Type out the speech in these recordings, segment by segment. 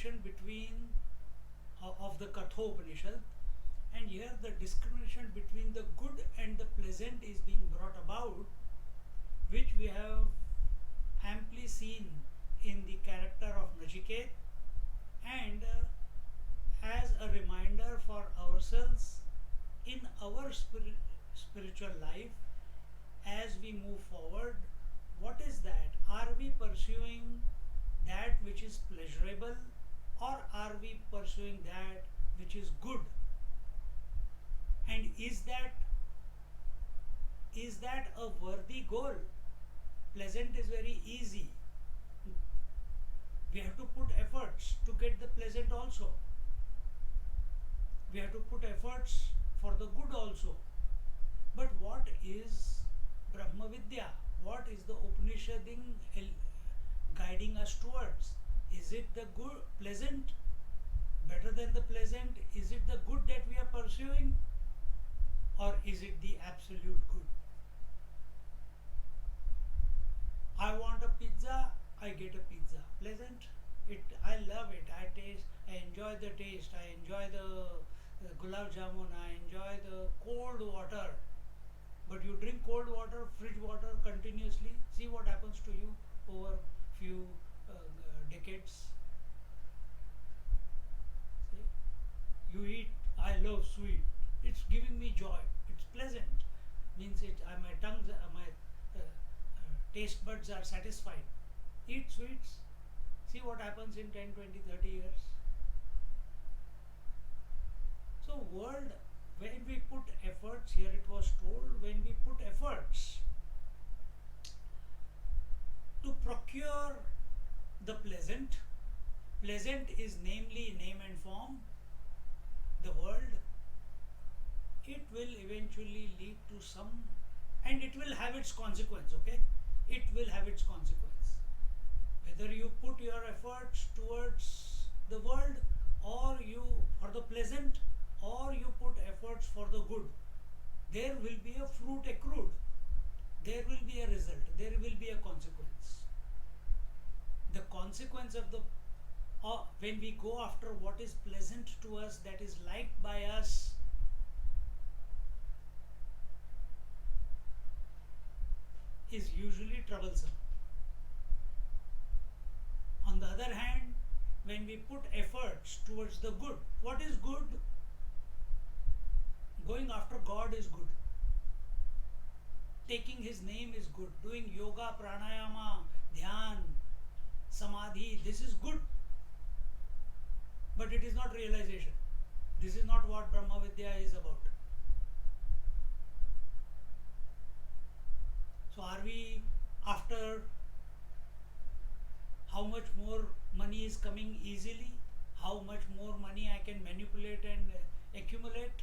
discrimination between of the Katha Upanishad, and here the discrimination between the good and the pleasant is being brought about, which we have amply seen in the character of Nachiket, and as a reminder for ourselves in our spiritual life as we move forward. What is that? Are we pursuing that which is pleasurable, or are we pursuing that which is good? And is that a worthy goal? Pleasant is very easy. We have to put efforts to get the pleasant also. We have to put efforts for the good also. But what is Brahma Vidya? What is the Upanishading guiding us towards? Is it the good, pleasant, better than the pleasant? Is it the good that we are pursuing? Or is it the absolute good? I want a pizza, I get a pizza. Pleasant? I love it. I enjoy the taste. I enjoy the gulab jamun. I enjoy the cold water. But you drink cold water, fridge water continuously. See what happens to you over few decades. See? You eat. I love sweet. It's giving me joy. It's pleasant. Means it. My tongues, my taste buds are satisfied. Eat sweets. See what happens in 10, 20, 30 years. So world, when we put efforts, here it was told, when we put efforts to procure the pleasant, pleasant is namely name and form, the world, it will eventually lead to some, and it will have its consequence, okay? It will have its consequence. Whether you put your efforts towards the world, or you for the pleasant, or you put efforts for the good, there will be a fruit accrued. There will be a result. There will be a consequence. The consequence of the when we go after what is pleasant to us, that is liked by us, is usually troublesome. On the other hand, when we put efforts towards the good, what is good? Going after God is good. Taking His name is good. Doing yoga, pranayama, dhyan, samadhi, this is good. But it is not realization. This is not what Brahma Vidya is about. So are we after how much more money is coming easily? How much more money I can manipulate and accumulate?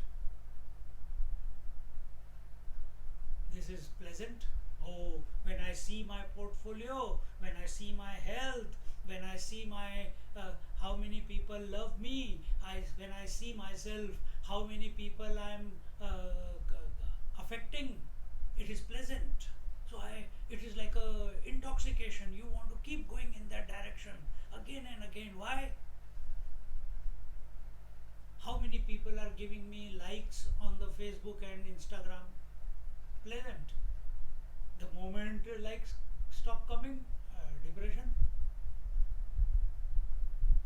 This is pleasant. Oh, when I see my portfolio, when I see my health, when I see my how many people love me, when I see myself, how many people I am affecting, it is pleasant. So it is like a intoxication. You want to keep going in that direction again and again. Why? How many people are giving me likes on the Facebook and Instagram? Pleasant. The moment likes stop coming, depression.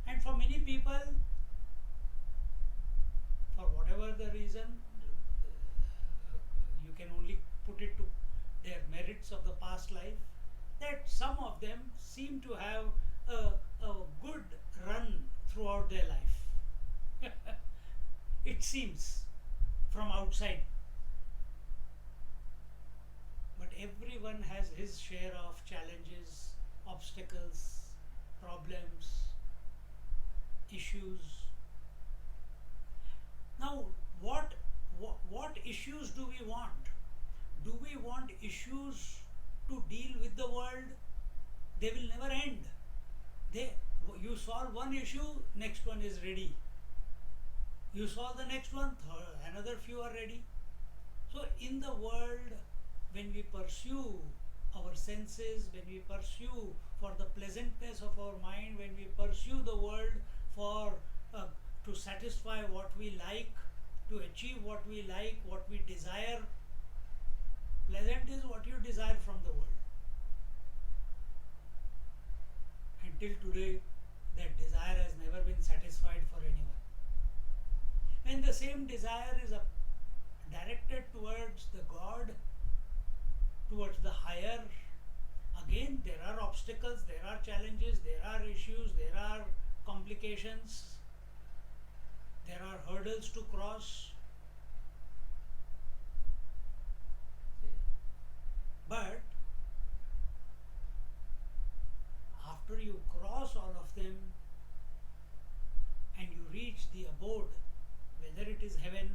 And for many people, for whatever the reason, you can only put it to their merits of the past life, that some of them seem to have a good run throughout their life. It seems from outside. But everyone has his share of challenges, obstacles, problems, issues. Now, what issues do we want? Do we want issues to deal with the world? They will never end. You solve one issue, next one is ready. You solve the next one, another few are ready. So in the world, when we pursue our senses, when we pursue for the pleasantness of our mind, when we pursue the world for to satisfy what we like, to achieve what we like, what we desire. Pleasant is what you desire from the world. Until today, that desire has never been satisfied for anyone. When the same desire is directed towards the God, towards the higher, again there are obstacles, there are challenges, there are issues, there are complications, there are hurdles to cross. But after you cross all of them and you reach the abode, whether it is heaven,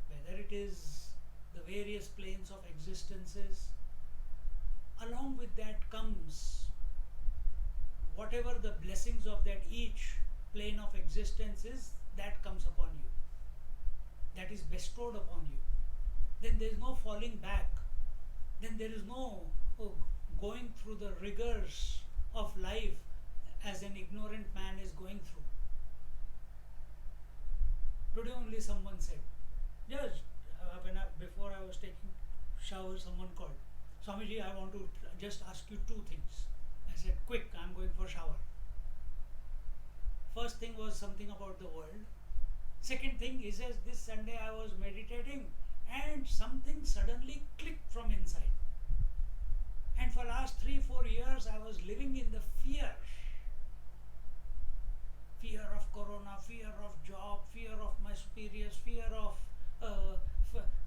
whether it is the various planes of existences, along with that comes whatever the blessings of that each plane of existence is, that comes upon you, that is bestowed upon you. Then there is no falling back, then there is no going through the rigors of life as an ignorant man is going through. Today only someone said, just before I was taking shower, someone called, Swamiji, I want to just ask you two things. I said, quick, I'm going for shower. First thing was something about the world. Second thing, he says, this Sunday I was meditating and something suddenly clicked from inside. And for last 3-4 years I was living in the fear of corona, fear of job, fear of my superiors, fear of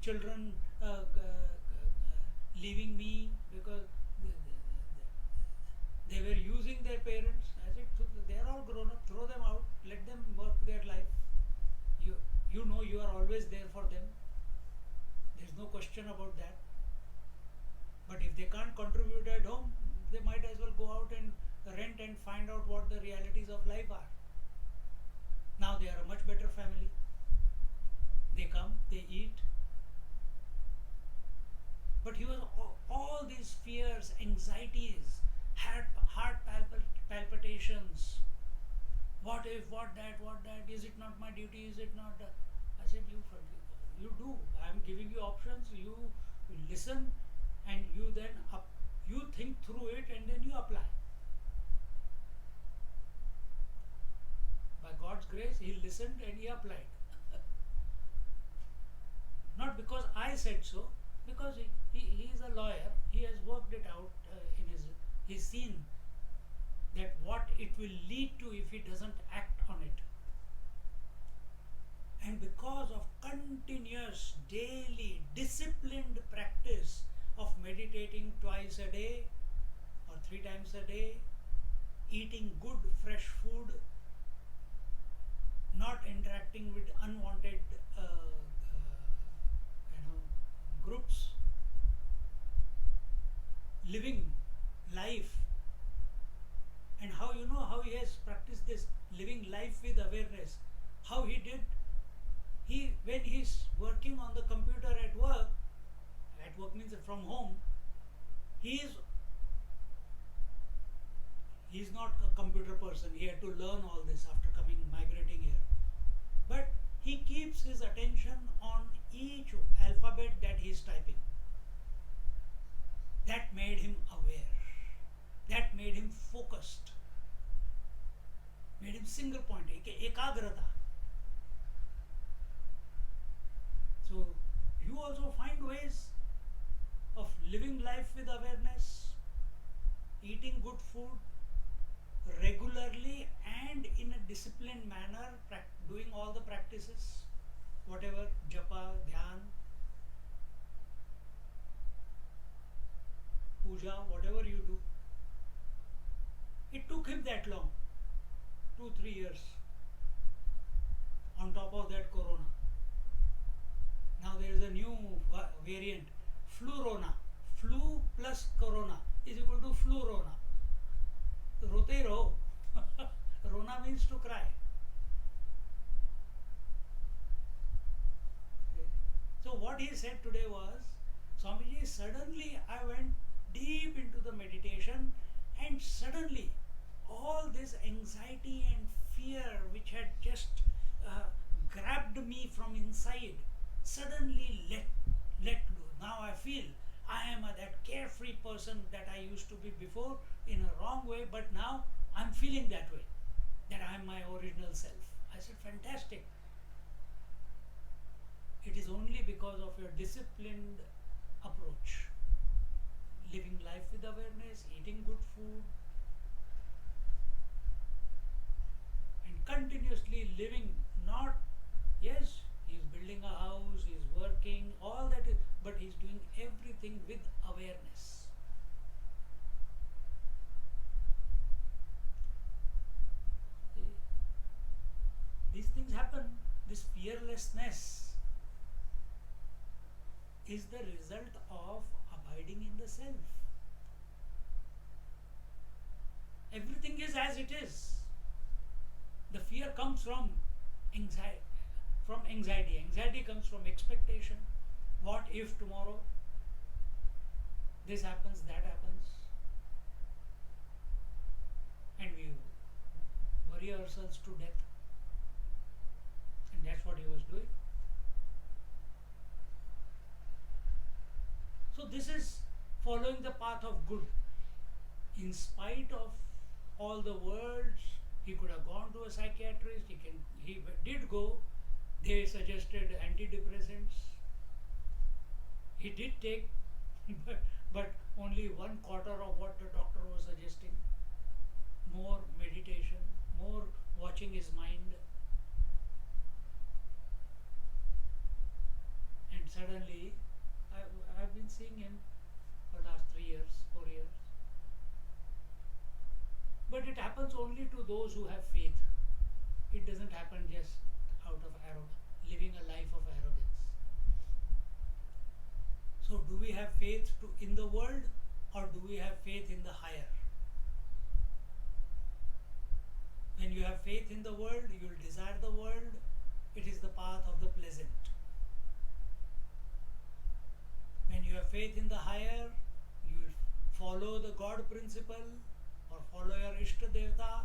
children leaving me because they were using their parents. I said, they are all grown up, throw them out, let them work their life. You know you are always there for them. There is no question about that. But if they can't contribute at home, they might as well go out and rent and find out what the realities of life are. Now they are a much better family. They come, they eat. But he was all these fears, anxieties, heart palpitations. What if, what that, is it not my duty, is it not? I said, you do. I am giving you options, you listen and you then you think through it and then you apply. By God's grace, he listened and he applied. Not because I said so, because he is a lawyer, he has worked it out he's seen that what it will lead to if he doesn't act on it. And because of continuous, daily, disciplined practice of meditating twice a day or 3 times a day, eating good fresh food, not interacting with unwanted groups, living life. And how he has practiced this living life with awareness. How he did, when he's working on the computer at work means from home, he's not a computer person. He had to learn all this after migrating here. But he keeps his attention on each alphabet that he is typing. That made him aware. That made him focused. Made him single point, ekagrata. So you also find ways of living life with awareness, eating good food regularly and in a disciplined manner, doing all the practices, whatever, japa, dhyan, puja, whatever you do. It took him that long, 2-3 years. On top of that, corona. Now there is a new variant, flurona. Flu plus corona is equal to flurona. Rote ro. Rona means to cry. Okay. So what he said today was, Swamiji, suddenly I went deep into the meditation and suddenly all this anxiety and fear which from inside suddenly let go. Now I feel I am that carefree person that I used to be before in a wrong way, but now I'm feeling that way, that I am my original self. I said, fantastic. It is only because of your disciplined approach, living life with awareness, eating good food, and continuously living. Not, yes, he's building a house, he's working, all that is, but he's doing everything with awareness. See? These things happen. This fearlessness is the result of abiding in the self. Everything is as it is. The fear comes from anxiety. Anxiety comes from expectation. What if tomorrow this happens, that happens? And we worry ourselves to death. And that's what he was doing. So this is following the path of good. In spite of all the words, he could have gone to a psychiatrist, he did go. They suggested antidepressants. He did take, but only 1/4 of what the doctor was suggesting. More meditation, more watching his mind. And suddenly, I've been seeing him for the last 3 years, 4 years. But it happens only to those who have faith. It doesn't happen just out of living a life of arrogance. So do we have faith in the world, or do we have faith in the higher? When you have faith in the world, you will desire the world. It is the path of the pleasant. When you have faith in the higher, you will follow the God principle or follow your Ishta Devata.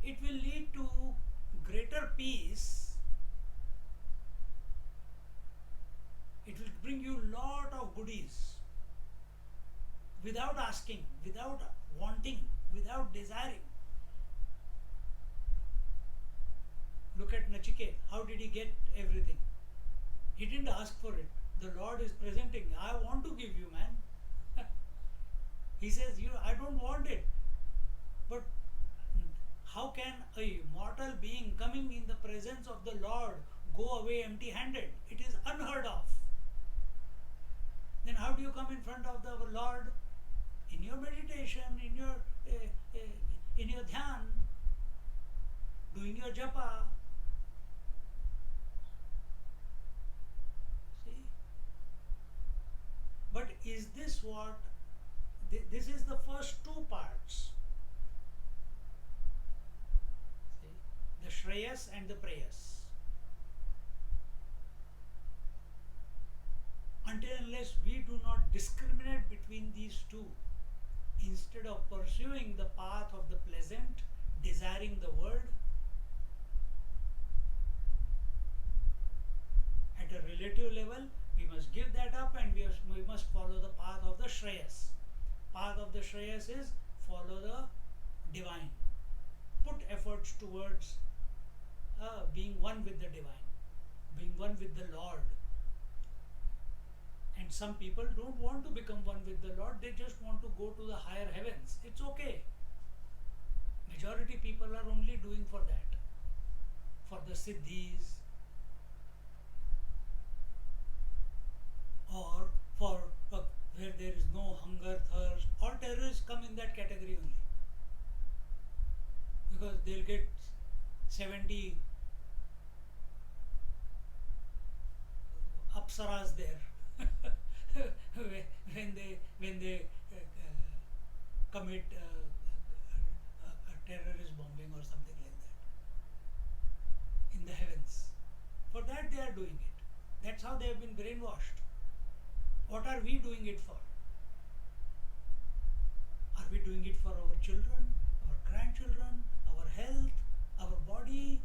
It will lead to greater peace. It will bring you lot of goodies without asking, without wanting, without desiring. Look at Nachiket. How did he get everything? He didn't ask for it. The Lord is presenting. I want to give you, man. He says, I don't want it. But how can a mortal being coming in the presence of the Lord go away empty-handed? It is unheard of. Then how do you come in front of the Lord? In your meditation, in your dhyan, doing your japa. See? But is this what? This is the first 2 parts. See? The Shreyas and the Preyas. Until unless we do not discriminate between these two, instead of pursuing the path of the pleasant, desiring the world, at a relative level, we must give that up and we must follow the path of the Shreyas. Path of the Shreyas is follow the divine. Put efforts towards being one with the divine, being one with the Lord. And some people don't want to become one with the Lord, they just want to go to the higher heavens. It's okay. Majority people are only doing for that, for the siddhis, or for where there is no hunger, thirst. All terrorists come in that category only. Because they'll get 70 apsaras there. when they commit a terrorist bombing or something like that in the heavens. For that they are doing it. That's how they have been brainwashed. What are we doing it for? Are we doing it for our children, our grandchildren, our health, our body,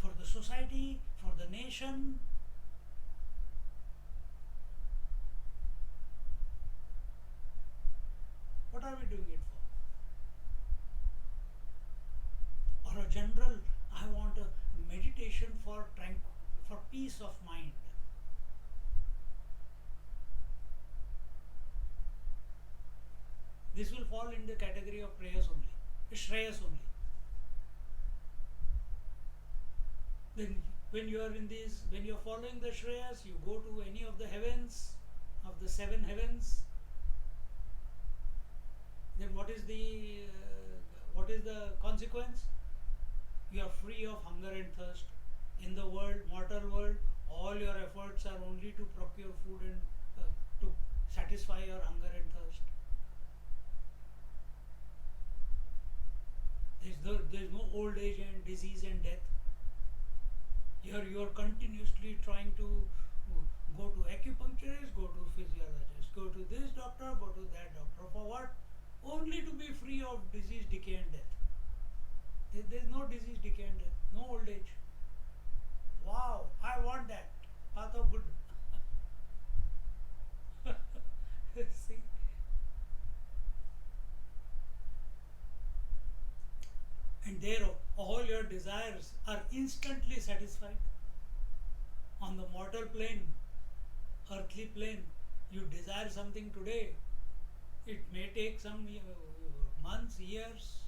for the society, for the nation. What are we doing it for? Or a general, I want a meditation for for peace of mind. This will fall in the category of prayers only, shreyas only. Then when you are in these, when you are following the shreyas, you go to any of the heavens, of the seven heavens. Then what is the consequence? You are free of hunger and thirst. In the world, mortal world, all your efforts are only to procure food and to satisfy your hunger and thirst. There is no old age and disease and death. Here you are continuously trying to go to acupuncturist, go to physiologist, go to this doctor, go to that doctor. For what? Only to be free of disease, decay and death. There is no disease, decay and death, no old age. Wow, I want that. Path of good. See? And there all your desires are instantly satisfied. On the mortal plane, earthly plane, you desire something today, it may take some months, years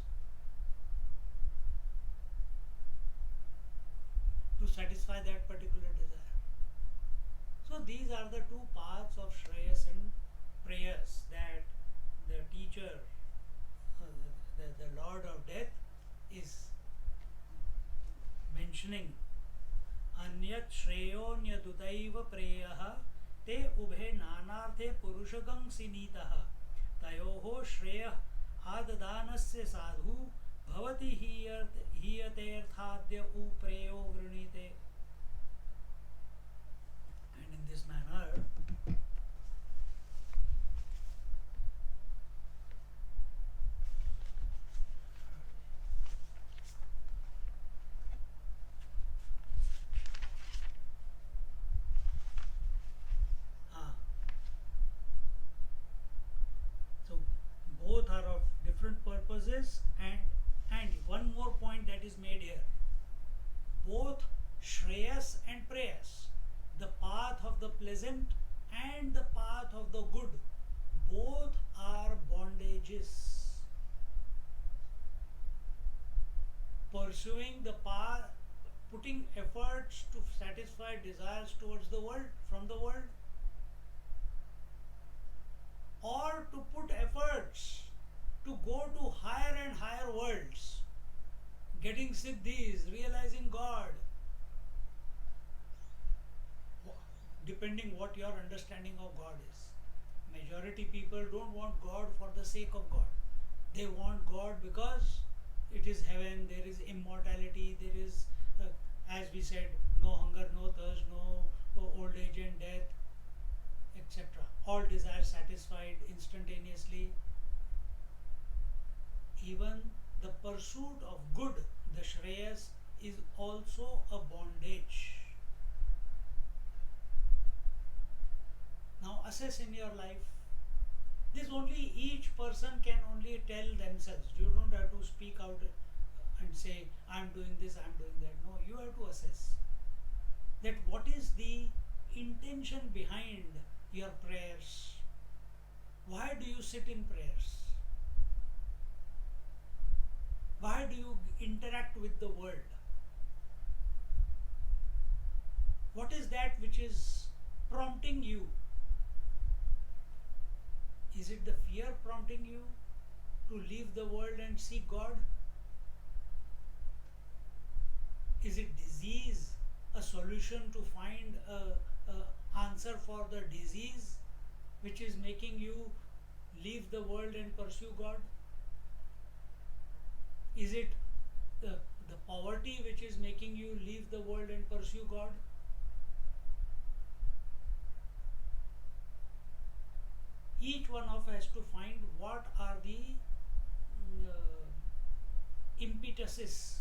to satisfy that particular desire. So these are the two paths of Shreyas and prayers that the teacher, the Lord of Death, is mentioning. Anyat Shreyonyadutaiva preyaha te ubhe nanarthe purushagam sinitaha tayoho Shreyah adadanasya sadhu bhavati hiyaterthadya upreyo vrinite. And in this manner, both are of different purposes, and one more point that is made here. Both Shreyas and prayers, the path of the pleasant and the path of the good, both are bondages. Pursuing the path, putting efforts to satisfy desires towards the world, from the world, or to put efforts to go to higher and higher worlds, getting siddhis, realizing God, depending what your understanding of God is. Majority people don't want God for the sake of God. They want God because it is heaven, there is immortality, there is, as we said, no hunger, no thirst, no old age and death, etc. All desires satisfied instantaneously. Even the pursuit of good, the Shreyas, is also a bondage. Now assess in your life. This only each person can only tell themselves. You don't have to speak out and say, I am doing this, I am doing that. No, you have to assess that what is the intention behind your prayers. Why do you sit in prayers? Why do you interact with the world? What is that which is prompting you? Is it the fear prompting you to leave the world and seek God? Is it disease, a solution to find a answer for the disease which is making you leave the world and pursue God? Is it the poverty which is making you leave the world and pursue God? Each one of us has to find what are the impetuses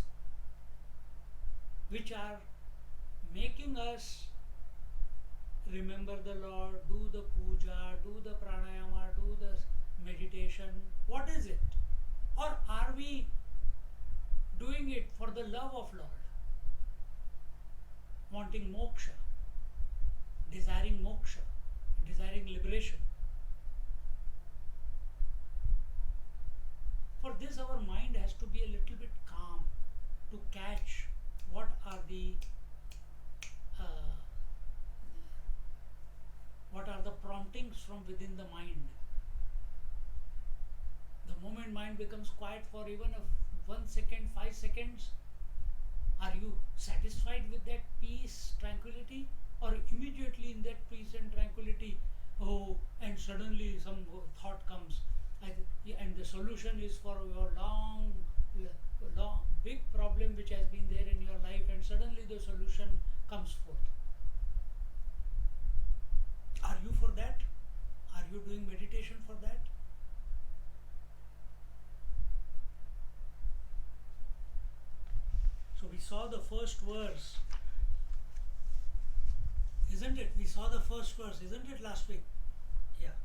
which are making us remember the Lord, do the puja, do the pranayama, do the meditation. What is it? Or are we doing it for the love of Lord? Wanting moksha, desiring liberation. For this, our mind has to be a little bit calm to catch what are the promptings from within the mind. The moment mind becomes quiet for even 1 second, 5 seconds, are you satisfied with that peace, tranquility, or immediately in that peace and tranquility, and suddenly some thought comes, and the solution is for your long, big problem which has been there in your life, and suddenly the solution comes forth. Are you for that? Are you doing meditation for that? So we saw the first verse, isn't it? We saw the first verse, isn't it, last week? Yeah.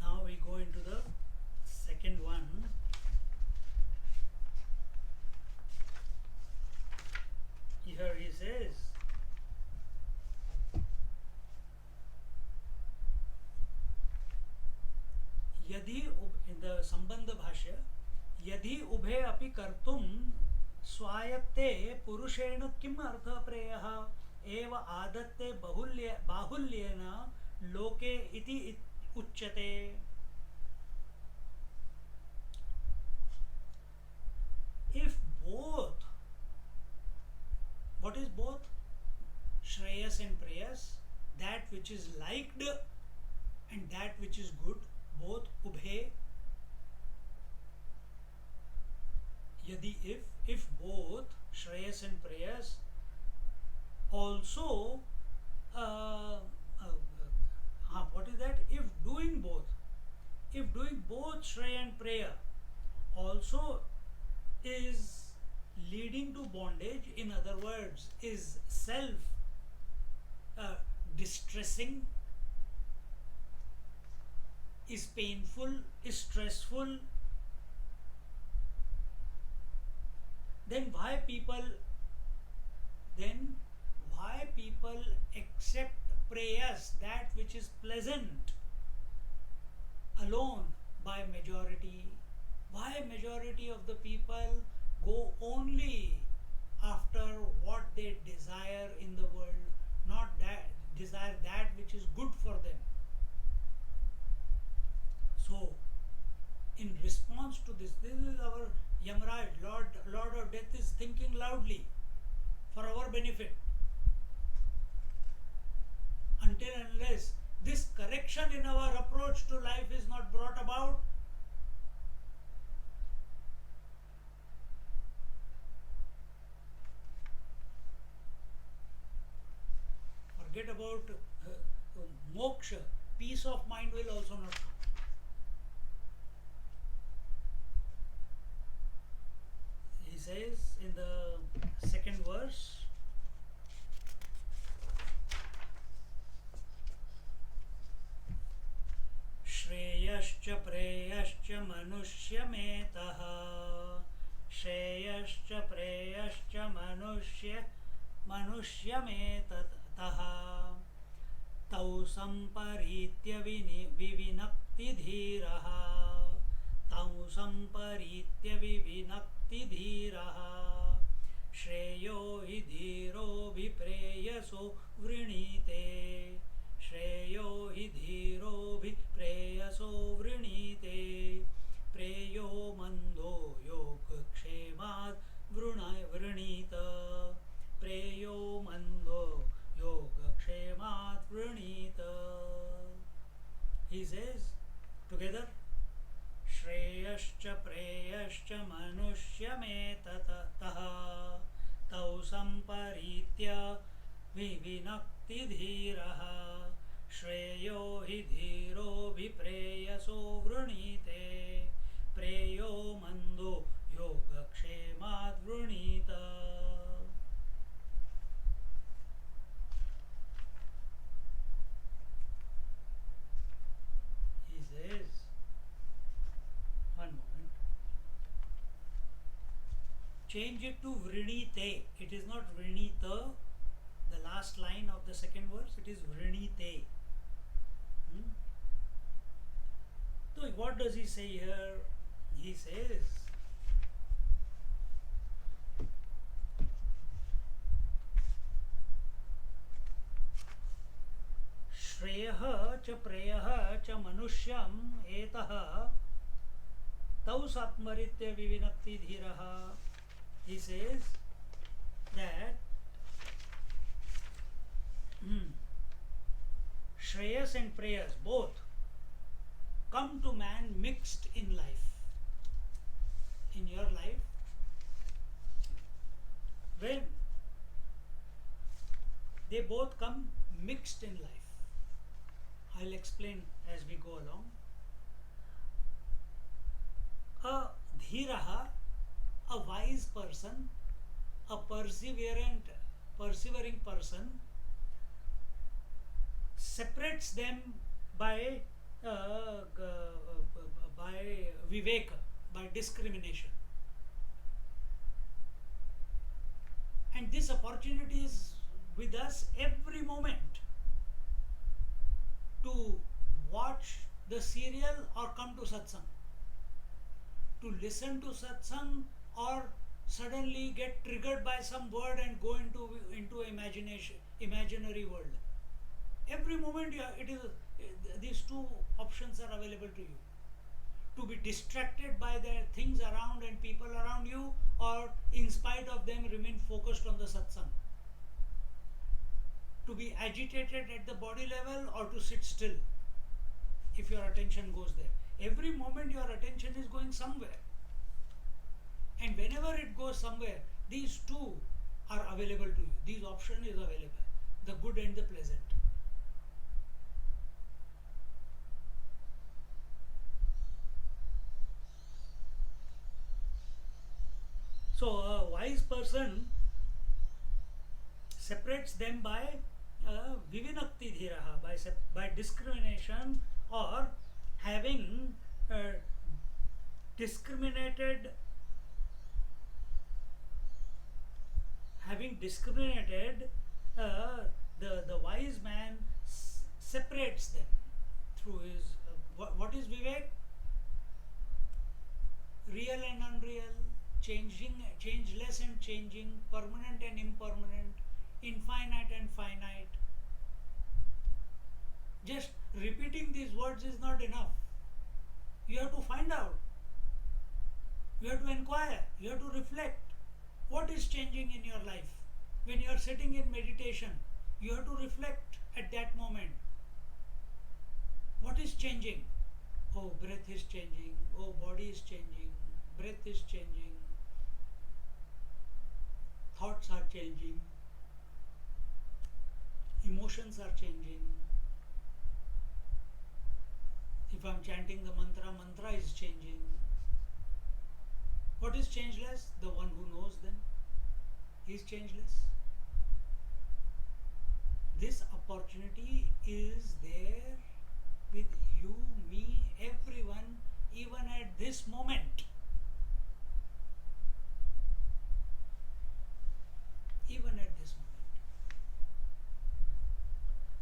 Now we go into the second one. Here he says, यदि in the Sambandha Bhashya, यदि उभे अपि कर्तुं स्वायत्ते पुरुषेण किम अर्थ प्रेयः एव आदत्ते बाहुल्येन लोके इति उच्यते. If both, what is both? Shreyas and prayas, that which is liked and that which is good, both ubhe. Yadi, if both Shreyas and prayas, also what is that? If doing both Shreya and Preya also is leading to bondage, in other words, is self distressing, is painful, is stressful, then why people accept prayers, that which is pleasant, alone by majority? Why majority of the people go only after what they desire in the world, not that desire that which is good for them? So, in response to this is our Yamraj, Lord of Death is thinking loudly for our benefit. Until and unless this correction in our approach to life is not brought about, forget about moksha, peace of mind will also not come. He says in the second verse, Shreyascha preyascha manushyametah, Shreyascha preyascha manushyametatah, Tau samparitya vivinakti dhiraha, Tau samparitya vivinakti dhiraha, Shreyo hi dhiro vipreyaso vrinite, Shreyo hi dhiro vipreyaso vrinite, Preyo mando yoga kshemat vrinita, Preyo mando yoga kshemat vrinita. He says together, Shreyascha preyascha manushyametatah, Tau samparitya vivinakti dhiraha, Shreyo hi dhiro vipreyaso vrinite, Preyo mando yoga kshemat vrinita. change it to vrinite. It is not vrinita, the last line of the second verse, it is vrinite. So what does he say here? He says, Shreyaha cha preyaha cha manusyam etaha tau satmaritya vivinakti dhiraha. He says that Shreyas and prayers both come to man mixed in life. In your life, when they both come mixed in life. I'll explain as we go along. A dhiraha, a wise person, a persevering person, separates them by viveka, by discrimination. And this opportunity is with us every moment to watch the serial or come to satsang, to listen to satsang or suddenly get triggered by some word and go into imaginary world. Every moment these two options are available to you. To be distracted by the things around and people around you, or in spite of them remain focused on the satsang. To be agitated at the body level or to sit still if your attention goes there. Every moment your attention is going somewhere. And whenever it goes somewhere, these two are available to you. These options is available. The good and the pleasant. So a wise person separates them by vivinakti dhiraha, by discrimination, or having discriminated the wise man separates them through his what is vivek? Real and unreal, changeless and changing, permanent and impermanent, infinite and finite. Just repeating these words is not enough. You have to find out. You have to inquire. You have to reflect. What is changing in your life? When you are sitting in meditation, you have to reflect at that moment. What is changing? Oh, breath is changing. Oh, body is changing. Breath is changing. Thoughts are changing. Emotions are changing. If I am chanting the mantra is changing. What is changeless? The one who knows them. He is changeless. This opportunity is there with you, me, everyone, even at this moment. Even at this moment.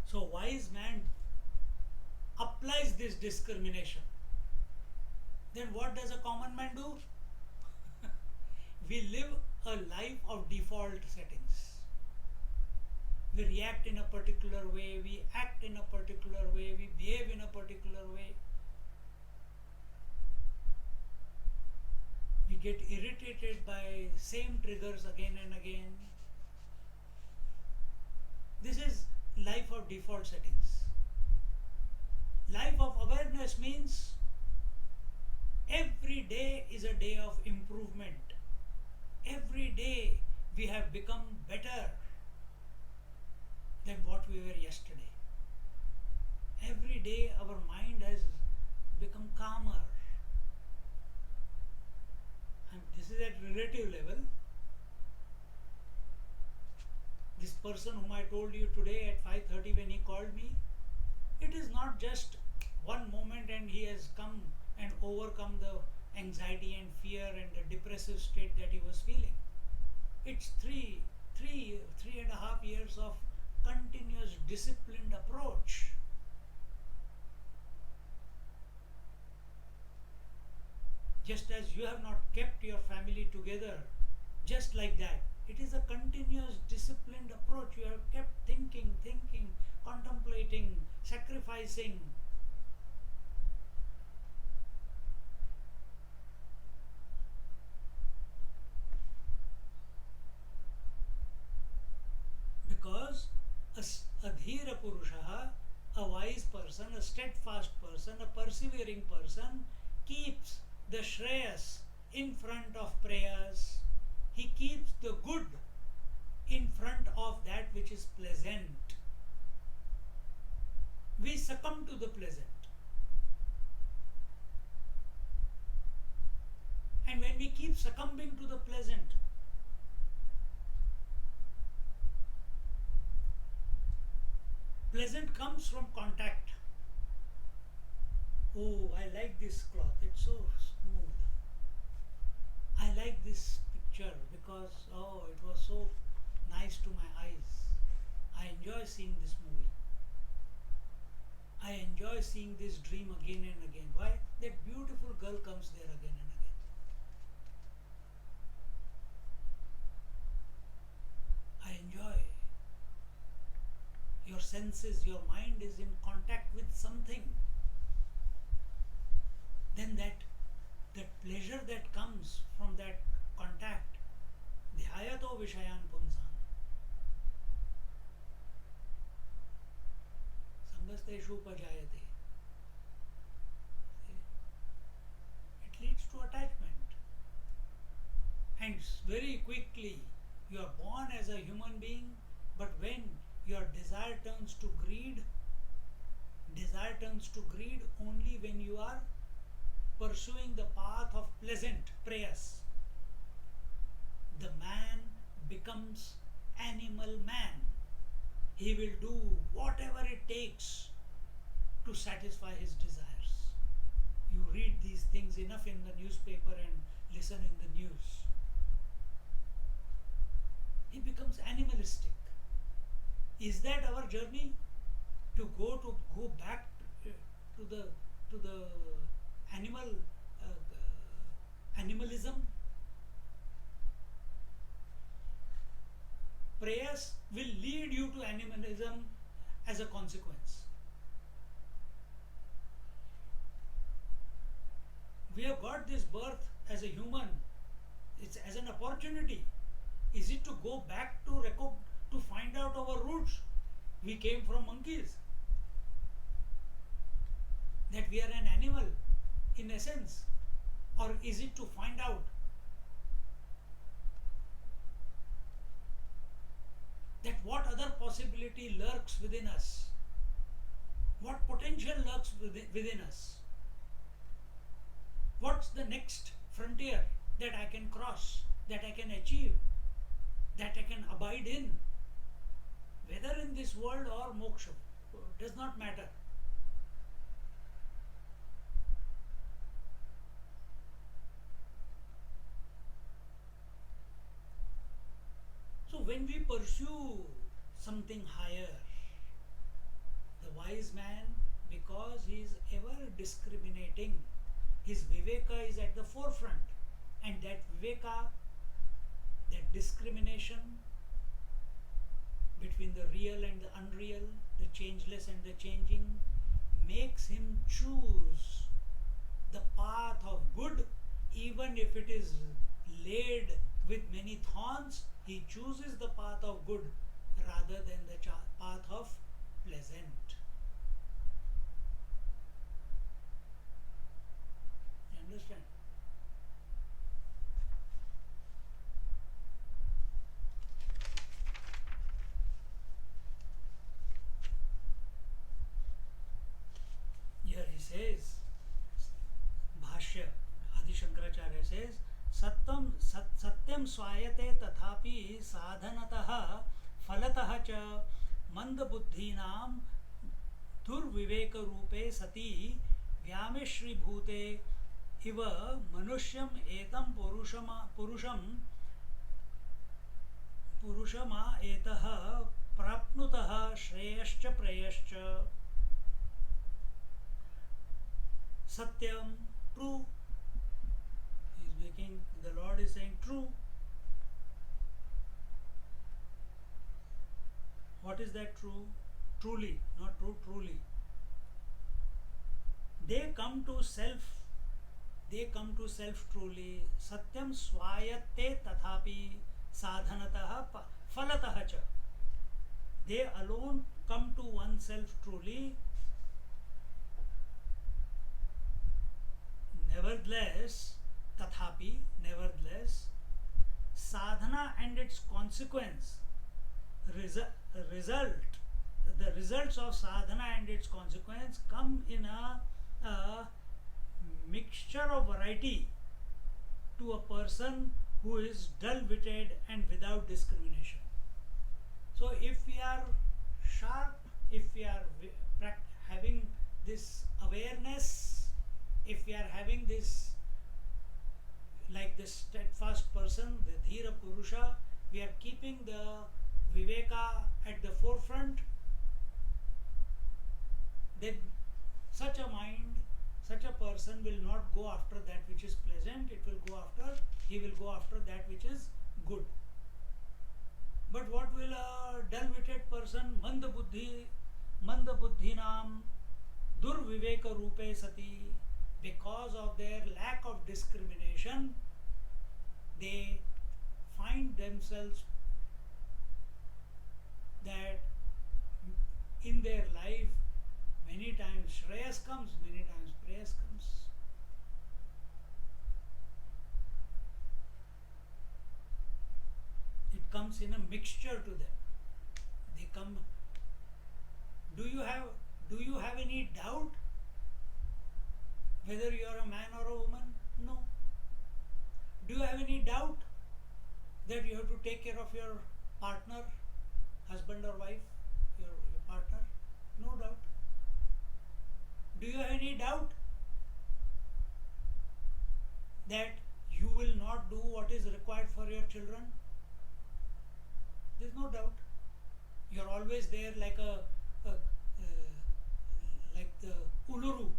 So wise man applies this discrimination. Then what does a common man do? We live a life of default settings. We react in a particular way, we act in a particular way, we behave in a particular way. We get irritated by same triggers again and again. This is life of default settings. Life of awareness means every day is a day of improvement. Every day we have become better than what we were yesterday. Every day our mind has become calmer. And this is at relative level. This person whom I told you today at 5:30 when he called me, it is not just one moment and he has come and overcome anxiety and fear and the depressive state that he was feeling. It's 3.5 years of continuous disciplined approach. Just as you have not kept your family together just like that, it is a continuous disciplined approach. You have kept thinking, contemplating, sacrificing. Because a dhira purusha, a wise person, a steadfast person, a persevering person keeps the shreyas in front of prayers. He keeps the good in front of that which is pleasant. We succumb to the pleasant. And when we keep succumbing to the pleasant, pleasant comes from contact. Oh, I like this cloth, it's so smooth. I like this picture because, oh, it was so nice to my eyes. I enjoy seeing this movie. I enjoy seeing this dream again and again. Why? That beautiful girl comes there again and again. I enjoy. Your senses, your mind is in contact with something. Then that pleasure that comes from that contact, dhyayato vishayan punsan, sangasteshu upajayate. It leads to attachment. And very quickly, you are born as a human being, but when your desire turns to greed only when you are pursuing the path of pleasant prayers. The man becomes animal man. He will do whatever it takes to satisfy his desires. You read these things enough in the newspaper and listen in the news. He becomes animalistic. Is that our journey? To go back to the animalism? Prayers will lead you to animalism as a consequence. We have got this birth as a human. It's as an opportunity. Is it to go back to find out our roots? We came from monkeys. That we are an animal in essence? Or is it to find out that what other possibility lurks within us? What potential lurks within us? What's the next frontier that I can cross, that I can achieve, that I can abide in? Whether in this world or moksha, does not matter. So when we pursue something higher, the wise man, because he is ever discriminating, his viveka is at the forefront, and that viveka, that discrimination between the real and the unreal, the changeless and the changing, makes him choose the path of good, even if it is laid with many thorns. He chooses the path of good rather than the path of pleasant. You understand? Here he says, Bhashya, Adi Shankaracharya says, सत्यम स्वायते तथापि साधनतः फलतः च मंदबुद्धीनां दुर्विवेक रूपे सति व्यामिश्रीभूते इव मनुष्यम एतं पुरुषमा एतः प्राप्नुतः श्रेयश्च प्रेयश्च satyam true. He is making, the Lord is saying true. What is that true? Truly, not true, truly. They come to self truly. Satyam swayatte tathapi sadhanatah falatah cha. They alone come to oneself truly. Nevertheless, sadhana and its consequence, the results of sadhana and its consequence come in a mixture of variety to a person who is dull-witted and without discrimination. So if we are sharp, if we are having this awareness, if we are having this, like this steadfast person, the Dhira Purusha, we are keeping the Viveka at the forefront, then such a mind, such a person will not go after that which is pleasant, he will go after that which is good. But what will a dull-witted person, manda buddhinam durviveka rupe sati, because of their lack of discrimination, they find themselves that in their life many times Shreyas comes, many times Preyas comes. It comes in a mixture to them. They come. Do you have any doubt whether you are a man or a woman? No. Do you have any doubt that you have to take care of your partner, husband or wife, your partner? No doubt. Do you have any doubt that you will not do what is required for your children? There is no doubt. You are always there like like the uluru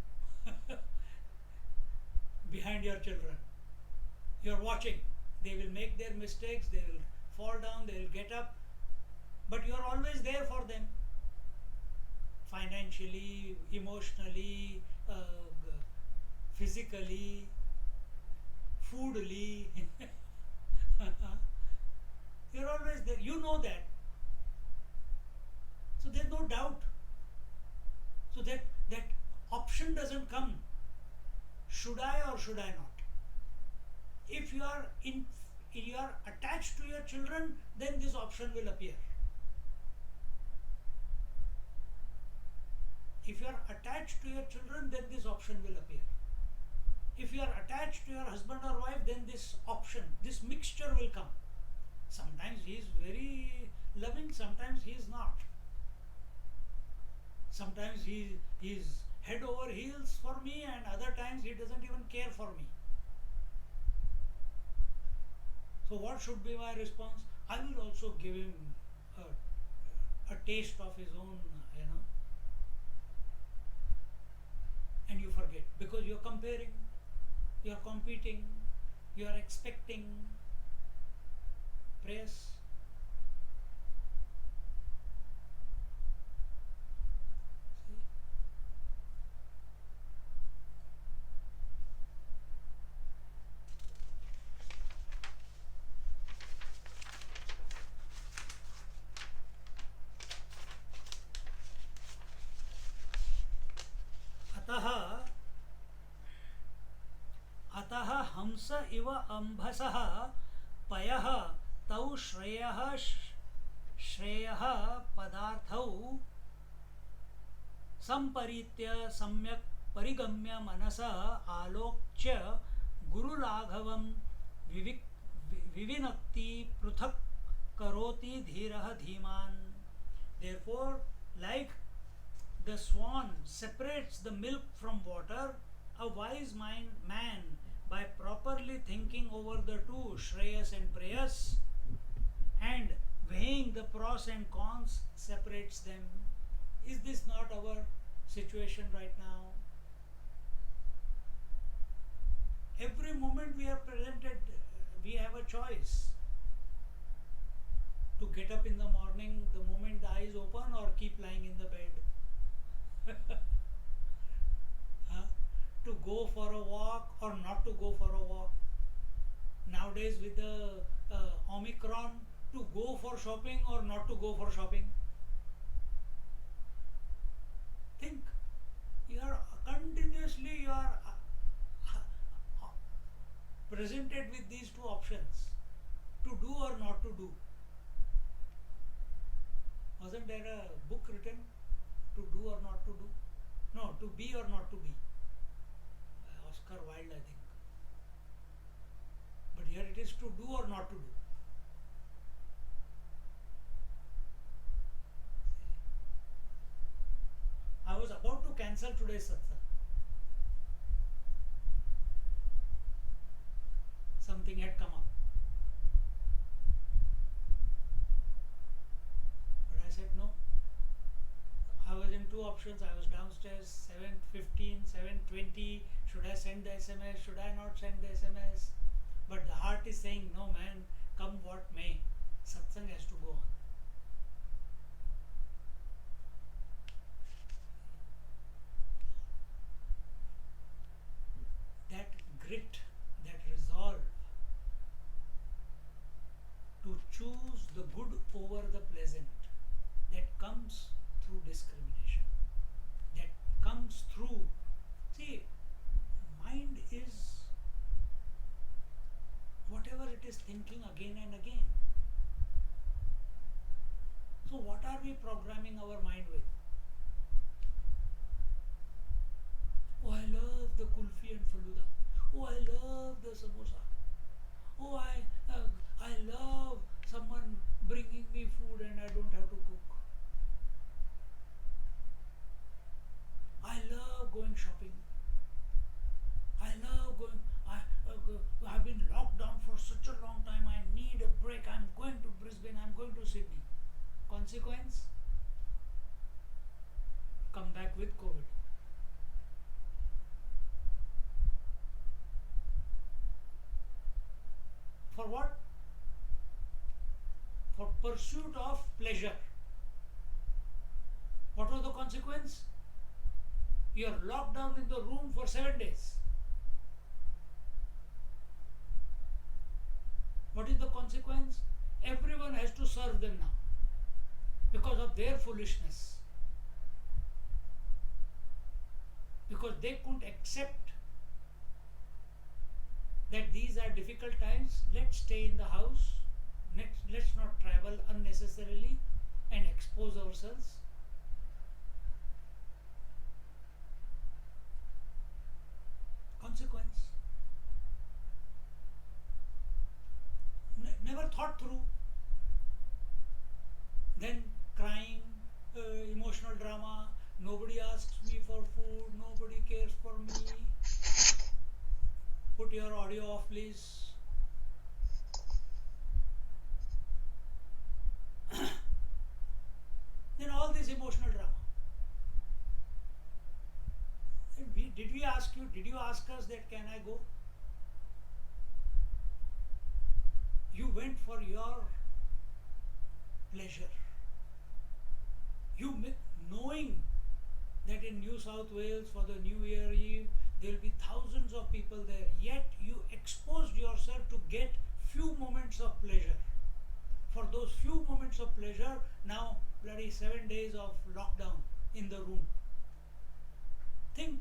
behind your children. You are watching. They will make their mistakes, they will fall down, they will get up, but you are always there for them. Financially, emotionally, physically, foodily. You are always there. You know that. So there is no doubt. So that option doesn't come. Should I or should I not? If you are attached to your children, then this option will appear. If you are attached to your children, then this option will appear. If you are attached to your husband or wife, then this option, this mixture will come. Sometimes he is very loving, sometimes he is not. Sometimes he is head over heels for me, and other times he doesn't even care for me. So what should be my response? I will also give him a taste of his own, and you forget, because you are comparing, you are competing, you are expecting praise. अतः हंस इव अंभसः पयः तौ श्रेयः पदार्थौ संपरीत्य सम्यक् परिगम्य मनसः आलोक्य गुरुलाघवं विविनक्ति पृथक् करोति धीरः धीमान्. Therefore, like the swan separates the milk from water, A wise man, by properly thinking over the two, Shreyas and Preyas, and weighing the pros and cons, separates them. Is this not our situation right now? Every moment we are presented, we have a choice to get up in the morning the moment the eyes open, or keep lying in the bed. Huh? To go for a walk or not to go for a walk. Nowadays with the Omicron, to go for shopping or not to go for shopping. Think, you are continuously presented with these two options, to do or not to do. Wasn't there a book written, to do or not to do? No, to be or not to be. Oscar Wilde, I think. But here it is to do or not to do. I was about to cancel today's satsang. Something had come up. But I said no. I was in two options. I was downstairs, 7:15, 7:20. Should I send the SMS? Should I not send the SMS? But the heart is saying, no man, come what may. Satsang has to go on. That grit, that resolve to choose the good over the pleasant, that comes through discrimination, that comes through, see, mind is whatever it is thinking again and again. So what are we programming our mind with? Oh, I love the kulfi and faluda. Oh, I love the samosa. Oh, I love someone bringing me food and I don't have to cook. I love going shopping. I love going. I've been locked down for such a long time. I need a break. I'm going to Brisbane. I'm going to Sydney. Consequence? Come back with COVID. For what? For pursuit of pleasure. What was the consequence? You are locked down in the room for 7 days. What is the consequence? Everyone has to serve them now because of their foolishness. Because they couldn't accept that these are difficult times. Let's stay in the house. Let's not travel unnecessarily and expose ourselves. Consequence. Never thought through. Then crying, emotional drama, nobody asks me for food, nobody cares for me. Put your audio off, please. Then all this emotional drama. Did we ask you, did you ask us that can I go? You went for your pleasure. You knowing that in New South Wales for the New Year Eve there will be thousands of people there, yet you exposed yourself to get few moments of pleasure. For those few moments of pleasure, now bloody 7 days of lockdown in the room. Think,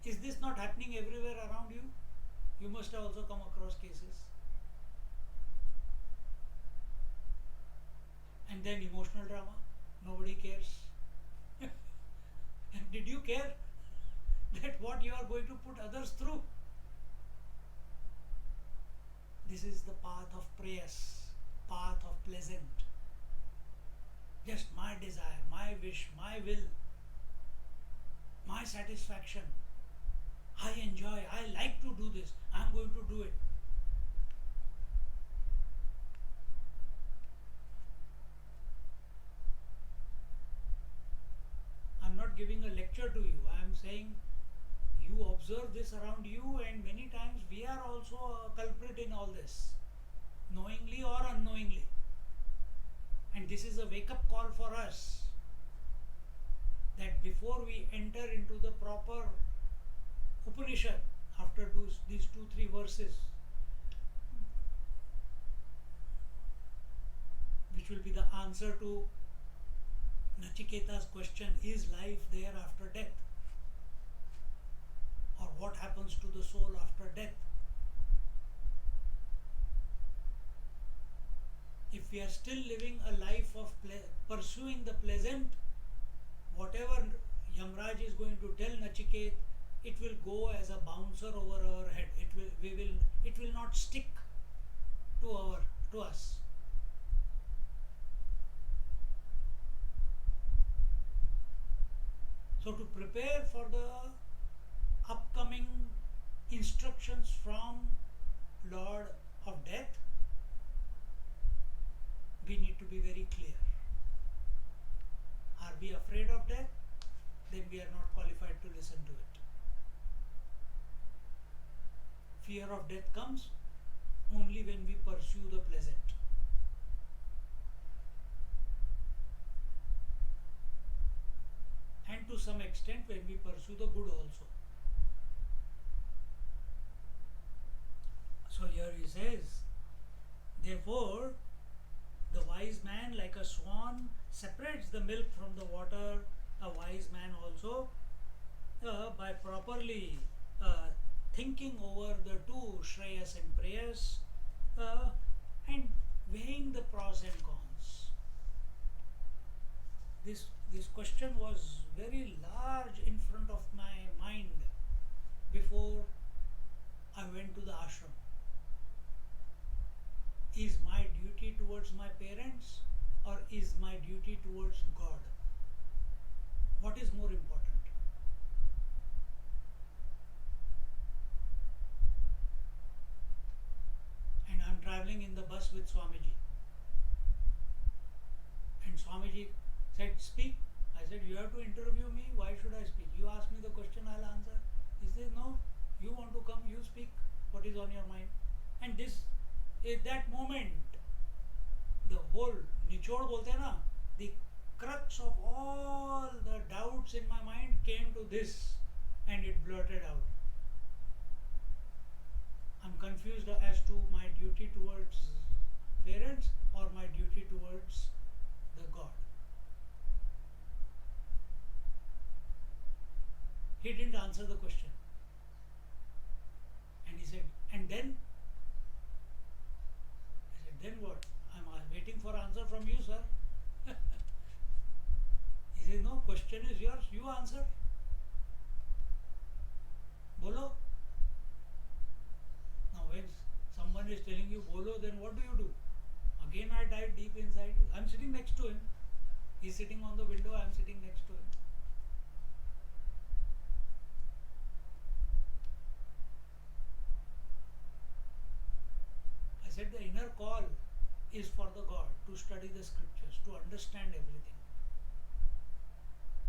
is this not happening everywhere around you? You must have also come across cases. And then emotional drama, nobody cares. Did you care that what you are going to put others through? This is the path of prayers, path of pleasant. Just my desire, my wish, my will, my satisfaction. I enjoy, I like to do this, I'm going to do it. I'm not giving a lecture to you. I am saying you observe this around you, and many times we are also a culprit in all this, knowingly or unknowingly. And this is a wake up call for us that before we enter into the proper Upanishad, after these 2-3 verses, which will be the answer to Nachiketa's question, is life there after death? Or what happens to the soul after death? If we are still living a life of pursuing the pleasant, whatever Yamraj is going to tell Nachiket, it will go as a bouncer over our head. It will not stick to us. So to prepare for the upcoming instructions from Lord of Death, we need to be very clear. Are we afraid of death? Then we are not qualified to listen to it. Fear of death comes only when we pursue the pleasant. And to some extent when we pursue the good also. So here he says, therefore, the wise man, like a swan, separates the milk from the water. A wise man also, by properly thinking over the two Shreyas and Preyas, and weighing the pros and cons. This question was very large in front of my mind before I went to the ashram. Is my duty towards my parents or is my duty towards God? What is more important? And I'm traveling in the bus with Swamiji. And Swamiji said, speak. I said, you have to interview me. Why should I speak? You ask me the question, I'll answer. He says, no, you want to come, you speak. What is on your mind? And this, at that moment, the whole nichod bolte na, the crux of all the doubts in my mind came to this, and it blurted out. I'm confused as to my duty towards parents or my duty towards the God. He didn't answer the question. And he said, and then? I said, then what? I'm waiting for answer from you, sir. He said, no, question is yours, you answer. Bolo. Now when someone is telling you bolo, then what do you do? Again I dive deep inside. I'm sitting next to him. He's sitting on the window, I'm sitting next to him. I said the inner call is for the God to study the scriptures, to understand everything.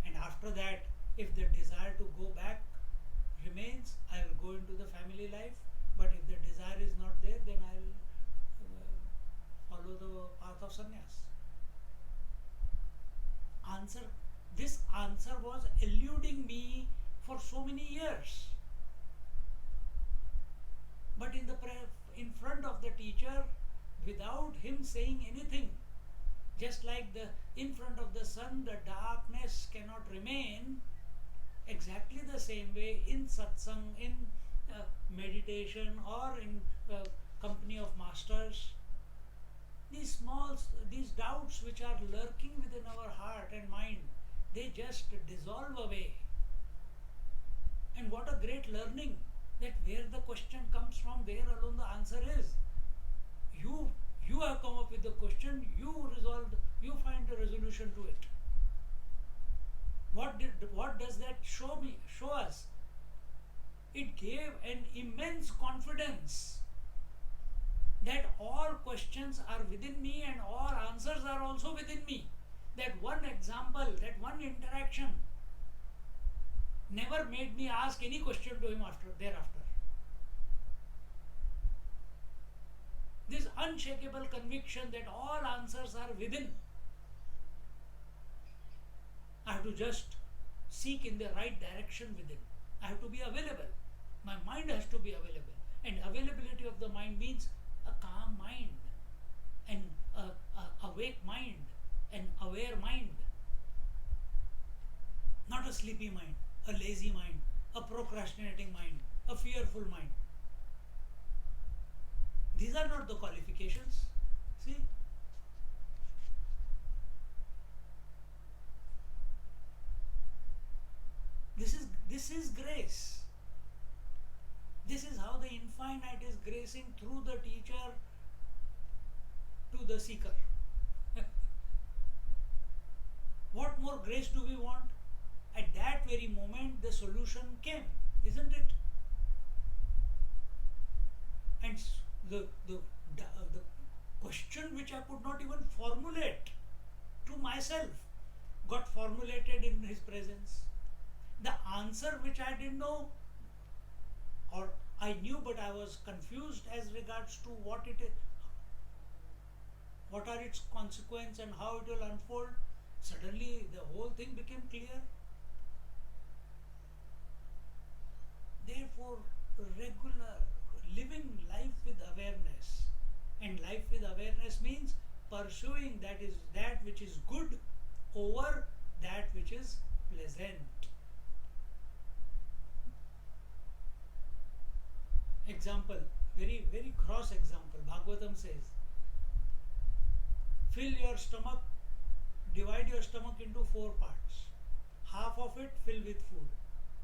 And after that, if the desire to go back remains, I will go into the family life. But if the desire is not there, then I will follow the path of sannyas. This answer was eluding me for so many years. But in front of the teacher, without him saying anything, just like in front of the sun, the darkness cannot remain, exactly the same way in satsang, in meditation, or in company of masters, these doubts which are lurking within our heart and mind, they just dissolve away. And what a great learning, that where the question comes from, there alone the answer is. You have come up with the question, you find a resolution to it. What does that show us? It gave an immense confidence that all questions are within me and all answers are also within me. That one example, that one interaction never made me ask any question to him thereafter. This unshakable conviction that all answers are within. I have to just seek in the right direction within. I have to be available. My mind has to be available. And availability of the mind means a calm mind, an awake mind, an aware mind. Not a sleepy mind, a lazy mind, a procrastinating mind, a fearful mind. These are not the qualifications. See? This is grace. This is how the infinite is gracing through the teacher to the seeker. What more grace do we want? At that very moment, the solution came, isn't it? And the question which I could not even formulate to myself got formulated in his presence. The answer which I didn't know, or I knew but I was confused as regards to what it is, what are its consequences and how it will unfold, suddenly the whole thing became clear. Therefore, regular living life with awareness, and life with awareness means pursuing that which is good over that which is pleasant. Example, very, very gross example. Bhagavatam says, fill your stomach, divide your stomach into 4 parts. Half of it fill with food,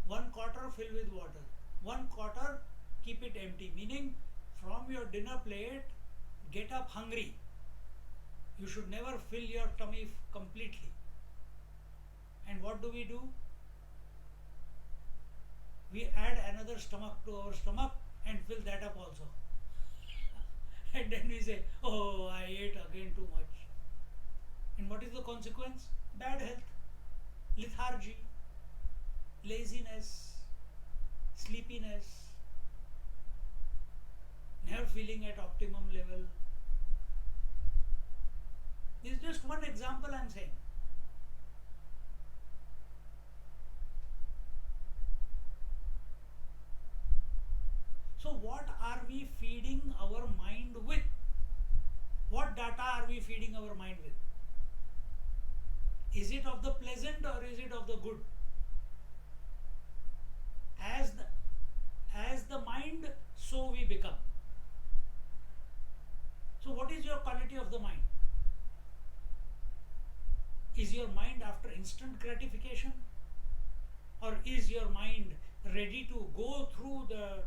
1/4 fill with water, 1/4 keep it empty. Meaning, from your dinner plate, get up hungry. You should never fill your tummy completely. And what do? We add another stomach to our stomach and fill that up also. And then we say, oh, I ate again too much. And what is the consequence? Bad health, lethargy, laziness, sleepiness, never feeling at optimum level. This is just one example I am saying. So what are we feeding our mind with? What data are we feeding our mind with? Is it of the pleasant or is it of the good? As the mind, so we become. So what is your quality of the mind? Is your mind after instant gratification? Or is your mind ready to go through the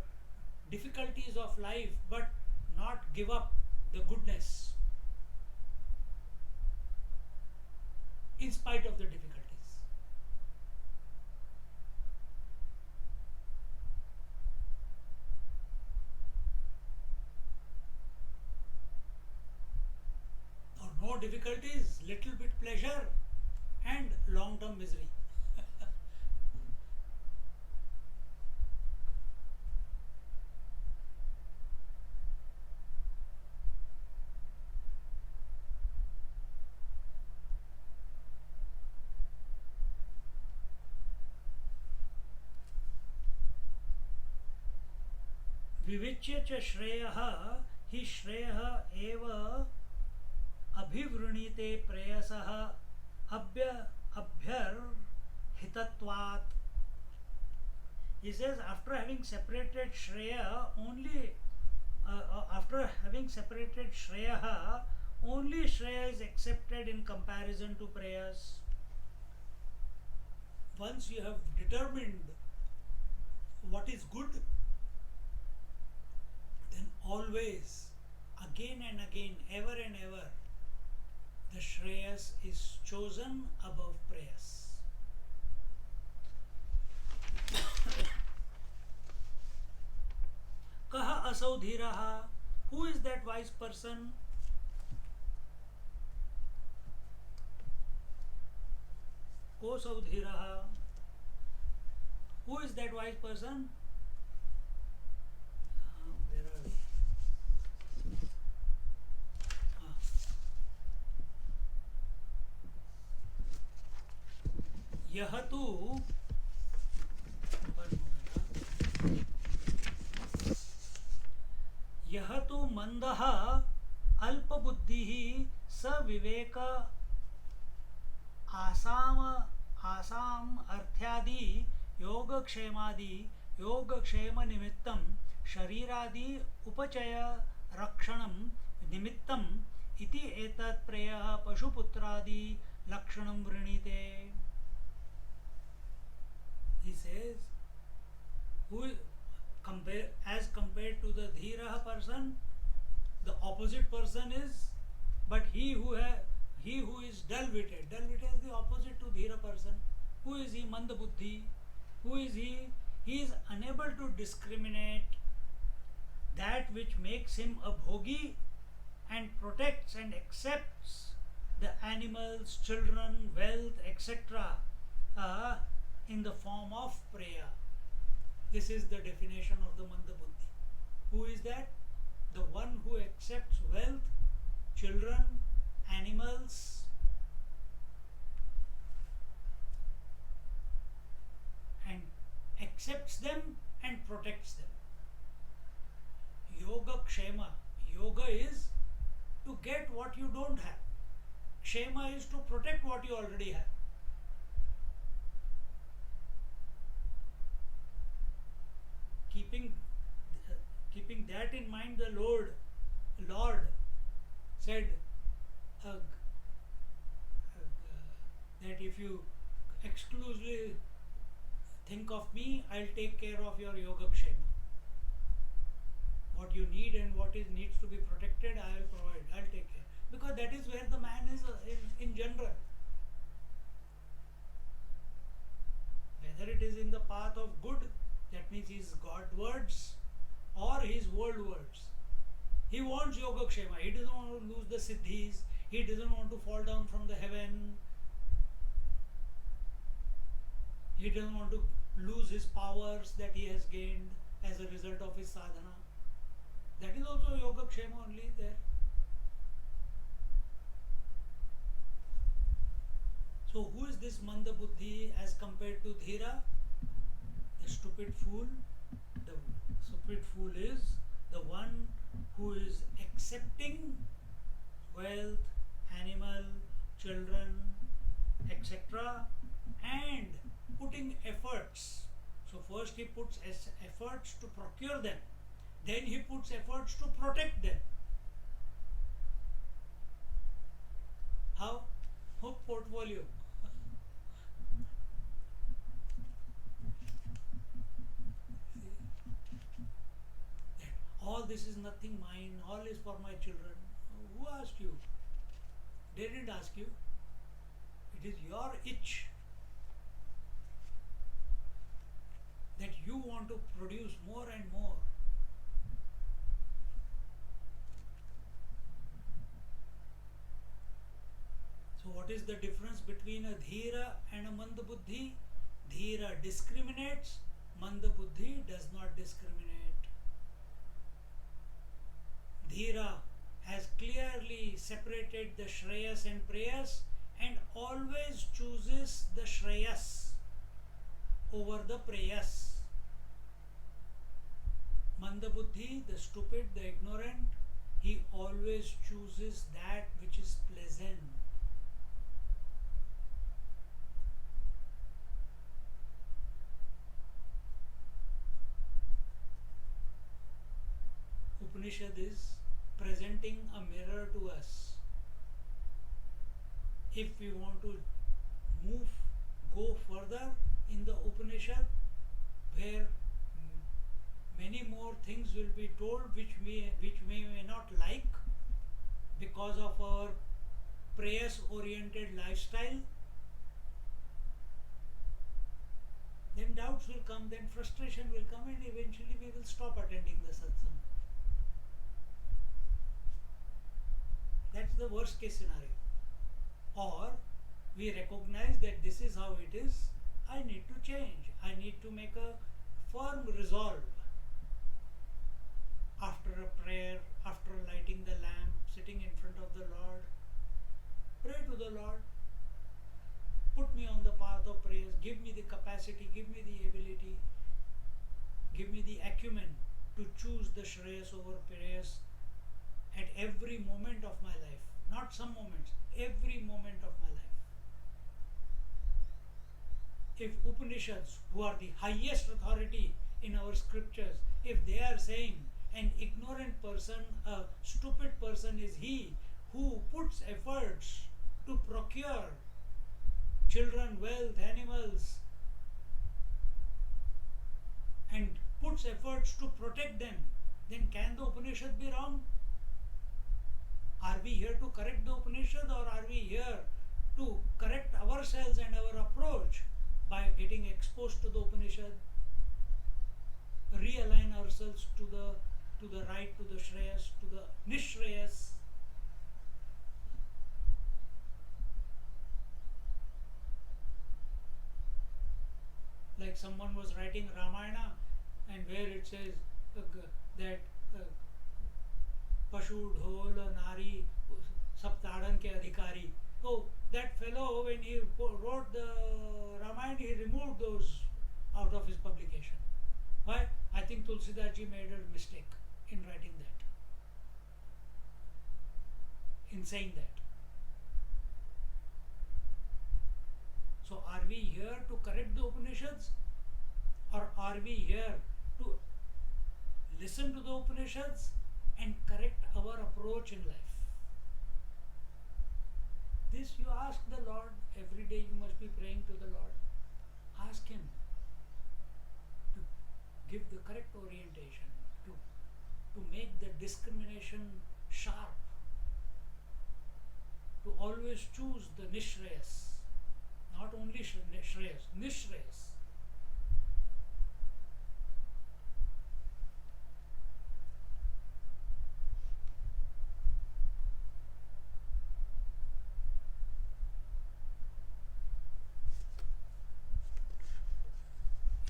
difficulties of life but not give up the goodness in spite of the difficulties? Or no difficulties, little bit pleasure and long-term misery. विविच्य च श्रेयः हि श्रेयः एव अभिवृणीते प्रेयसः अभ्यर्हितत्वात्. He says, after having separated Shreya, only only Shreya is accepted in comparison to prayers. Once you have determined what is good, then always, again and again, ever and ever, the Shreyas is chosen above prayers. asau dhiraha. Who is that wise person? Kosau dhiraha. Who is that wise person? Where are we? Yahatu. Yahatu mandaha alpabuddhihi saviवेक Assam अर्थ्यादि योगक्षेम निमित्तं शरीरादि उपचय रक्षणं निमित्तं इति एतत् प्रेयः पशुपुत्रादि लक्षणं वृणीते. He says, as compared to the dhira person, the opposite person is, but he who is dull-witted. Dull-witted is the opposite to dhira person. Who is he? Mandabuddhi. Who is he? He is unable to discriminate that which makes him a bhogi and protects and accepts the animals, children, wealth, etc. In the form of prayer. This is the definition of the Mandabuddhi. Who is that? The one who accepts wealth, children, animals, and accepts them and protects them. Yoga Kshema. Yoga is to get what you don't have. Kshema is to protect what you already have. Keeping that in mind, the Lord said that if you exclusively think of me, I'll take care of your Yogakshema. What you need and what needs to be protected, I will provide. I'll take care. Because that is where the man is in general. Whether it is in the path of good, that means his Godwards, or his worldwards. He wants Yogakshema. He doesn't want to lose the siddhis. He doesn't want to fall down from the heaven. He doesn't want to lose his powers that he has gained as a result of his sadhana. That is also Yogakshema only there. So who is this Mandabuddhi as compared to Dhira? The stupid fool. The stupid fool is the one who is accepting wealth, animal, children, etc. and putting efforts. So first he puts efforts to procure them. Then he puts efforts to protect them. How? Portfolio. All this is nothing mine, all is for my children. Who asked you? They didn't ask you. It is your itch that you want to produce more and more. So what is the difference between a Dhira and a Mandabuddhi? Dhira discriminates, Mandabuddhi does not discriminate. Dhira has clearly separated the Shreyas and Preyas and always chooses the Shreyas over the Preyas. Mandabuddhi, the stupid, the ignorant, he always chooses that which is pleasant. Upanishad is presenting a mirror to us. If we want to go further in the Upanishad, where many more things will be told which we may not like because of our prayers-oriented lifestyle, then doubts will come, then frustration will come, and eventually we will stop attending the satsang. the worst case scenario. Or we recognize that this is how it is, I need to change, I need to make a firm resolve. After a prayer, after lighting the lamp, sitting in front of the Lord, pray to the Lord, put me on the path of prayers, give me the capacity, give me the ability, give me the acumen to choose the Shreyas over prayers at every moment of my life. Not some moments, every moment of my life. If Upanishads, who are the highest authority in our scriptures, if they are saying an ignorant person, a stupid person is he who puts efforts to procure children, wealth, animals, and puts efforts to protect them, then can the Upanishad be wrong? Are we here to correct the Upanishad, or are we here to correct ourselves and our approach by getting exposed to the Upanishad, realign ourselves to the right, to the Shreyas, to the Nishreyas? Like someone was writing Ramayana, and where it says that Pashu, Dhol, Nari, Saptadan ke Adhikari. So that fellow, when he wrote the Ramayana, he removed those out of his publication. Why? I think Tulsidas ji made a mistake in writing that, in saying that. So are we here to correct the Upanishads, or are we here to listen to the Upanishads and correct our approach in life? This you ask the Lord. Every day you must be praying to the Lord. Ask Him to give the correct orientation, to make the discrimination sharp, to always choose the Nishreyas, not only Shreyas, Nishreyas.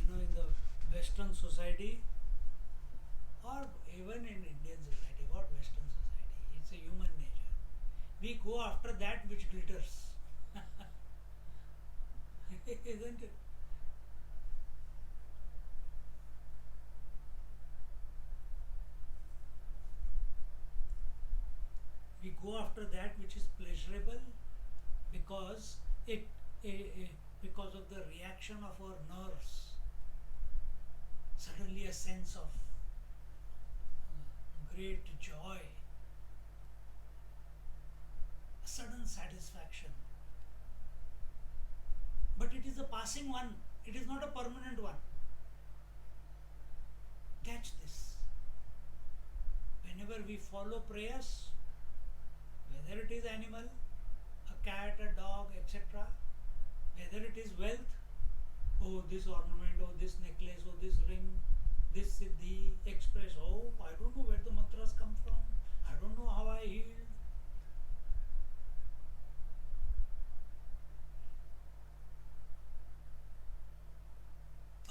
In the Western society, or even in Indian society, what Western society? It's a human nature. We go after that which glitters. Isn't it? We go after that which is pleasurable because because of the reaction of our nerves. Suddenly a sense of great joy, a sudden satisfaction. But it is a passing one, it is not a permanent one. Catch this. Whenever we follow prayers, whether it is animal, a cat, a dog, etc., whether it is wealth, oh this ornament, oh this necklace, oh this ring, this siddhi, express, oh I don't know where the mantras come from, I don't know how I healed.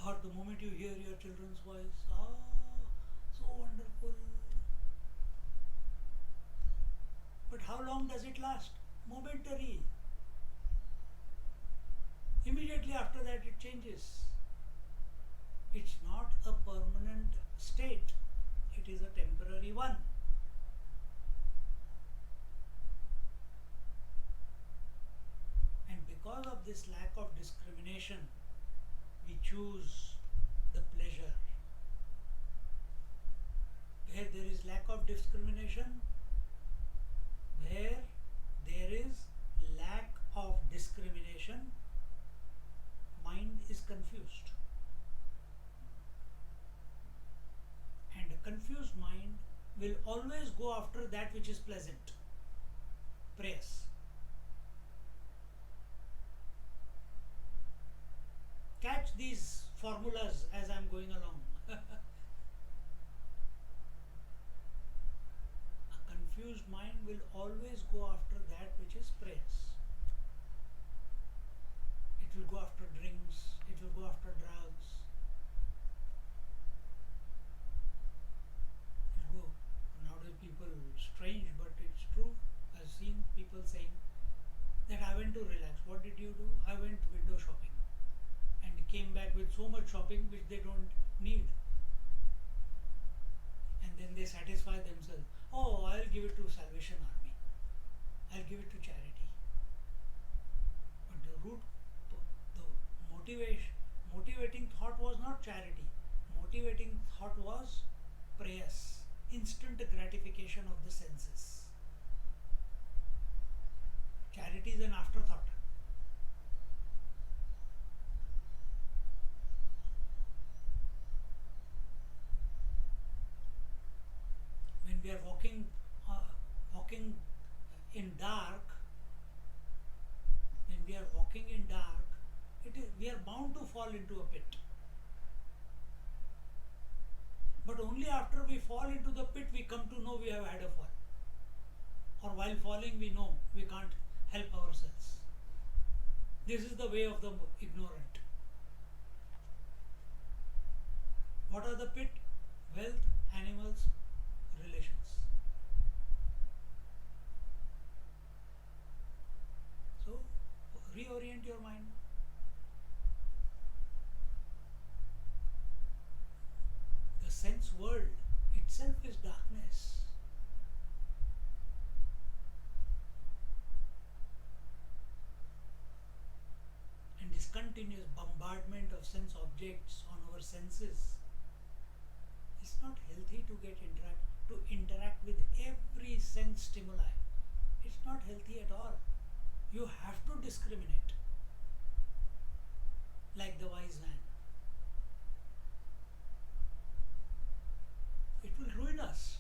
Or the moment you hear your children's voice, so wonderful. But how long does it last? Momentary. Immediately after that it changes. It's not a permanent state, it is a temporary one. And because of this lack of discrimination, we choose the pleasure. Where there is lack of discrimination, where there is lack of discrimination, mind is confused. And a confused mind will always go after that which is pleasant. Prayers. Catch these formulas as I am going along. A confused confused mind will always go after that which is prayers. It will go after drinks, it will go after drugs. It will go. Nowadays people, strange but it's true. I've seen people saying that I went to relax. What did you do? I went window shopping and came back with so much shopping which they don't need. And then they satisfy themselves. Oh, I'll give it to Salvation Army. I'll give it to charity. But the root, the motivating thought was not charity. Motivating thought was prayers, instant gratification of the senses. Charity is an afterthought. When we are walking in dark, we are bound to fall into a pit. But only after we fall into the pit, we come to know we have had a fall. Or while falling, we know we can't help ourselves. This is the way of the ignorant. What are the pit? Wealth, animals, relations. So, reorient your mind. The sense world itself is darkness. And this continuous bombardment of sense objects on our senses is not healthy to interact with every sense stimuli. It's not healthy at all. You have to discriminate, like the wise man. It will ruin us.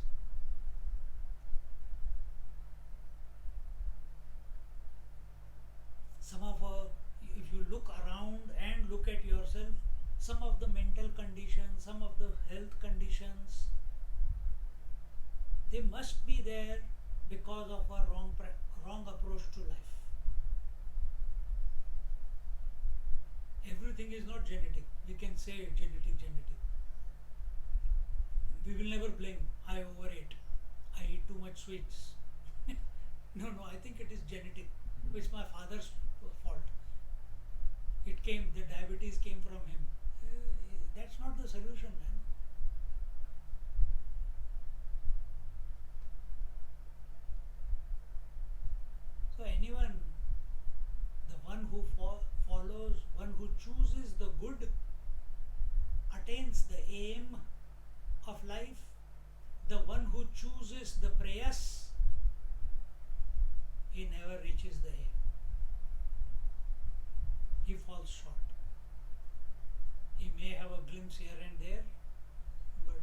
If you look around and look at yourself, some of the mental conditions, some of the health conditions, they must be there because of our wrong approach to life. Everything is not genetic. We can say genetic. We will never blame, I overate, I eat too much sweets. No, I think it is genetic. It's my father's fault. The diabetes came from him. That's not the solution, man. So anyone, the one who follows, one who chooses the good, attains the aim of life. The one who chooses the prayas, he never reaches the aim. He falls short. He may have a glimpse here and there, but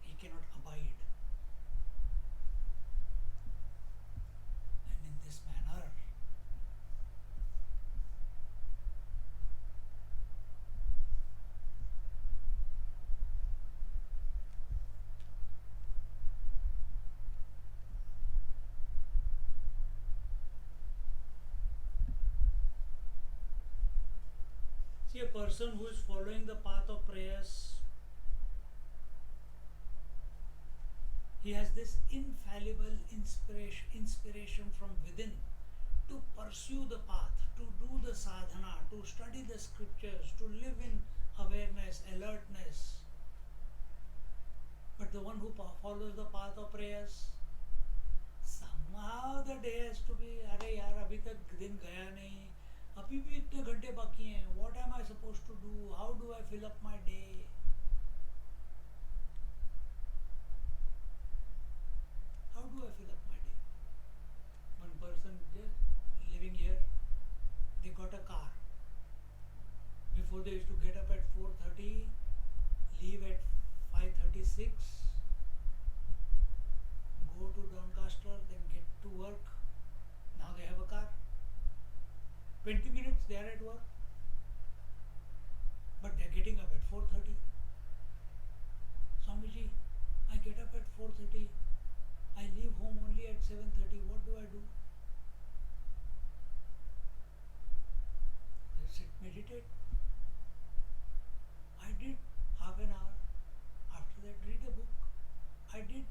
he cannot abide. And in this manner, see, a person who is following the path of prayers, he has this infallible inspiration from within to pursue the path, to do the sadhana, to study the scriptures, to live in awareness, alertness. But the one who follows the path of prayers, somehow the day has to be, अरे यार अभी तक दिन गया नहीं, अभी भी इतने घंटे बाकी हैं, what am I supposed to do, how do I fill up my day? How do I fill up my day? One person just living here, they got a car. Before they used to get up at 4:30, leave at 5:36, go to Doncaster, then get to work. Now they have a car. 20 minutes they are at work, but they are getting up at 4:30. Swamiji, I get up at 7:30, what do I do? I sit, meditate. I did half an hour. After that, read a book. I did.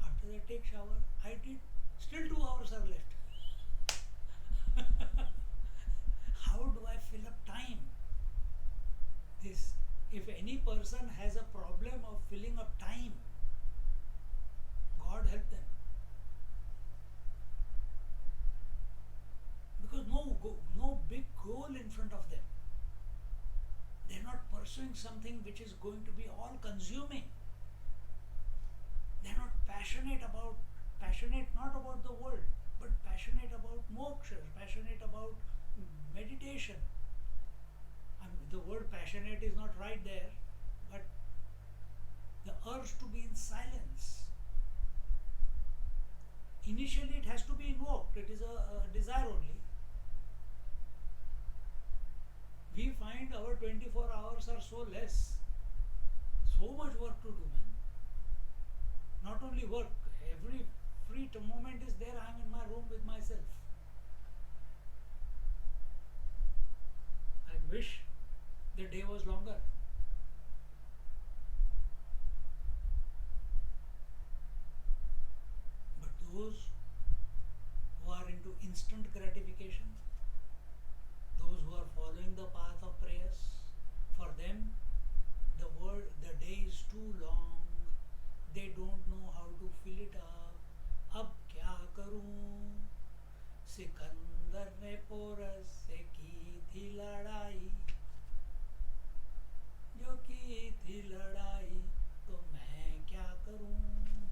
After that, take shower. I did. Still 2 hours are left. How do I fill up time? This, if any person has a problem of filling up time, God help them. Because no big goal in front of them. They're not pursuing something which is going to be all consuming. They're not passionate not about the world, but passionate about moksha, passionate about meditation. The word passionate is not right there, but the urge to be in silence. Initially, it has to be invoked. It is a desire only. We find our 24 hours are so less. So much work to do, man. Not only work, every free moment is there. I am in my room with myself. I wish the day was longer. But those who are into instant gratification, those who are following the path of prayers, for them the day is too long. They don't know how to fill it up. Ab kya karun? Sikandar ne porus se ki thi ladai. Jo ki thi ladai, to main kya karun?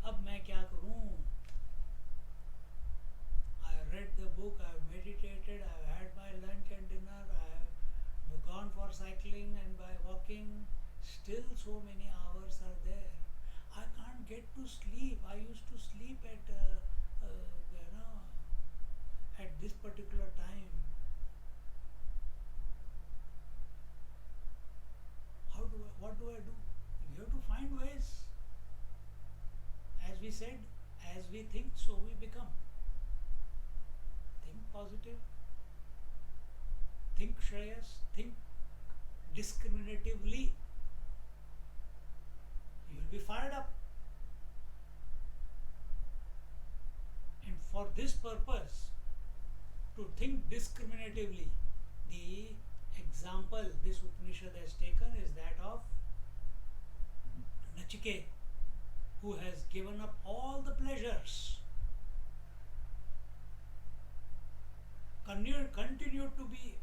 Ab main kya karun? I read the book, I have meditated, I have had my lunch and dinner, I have gone for cycling and by walking. Still so many hours are there. I can't get to sleep. I used to sleep at this particular time. What do I do? You have to find ways. As we said, as we think, so we become. Think positive. Think Shreyas. Think discriminatively. You will be fired up. And for this purpose, to think discriminatively, the example this Upanishad has taken is that of Nachiket, who has given up all the pleasures, continued to be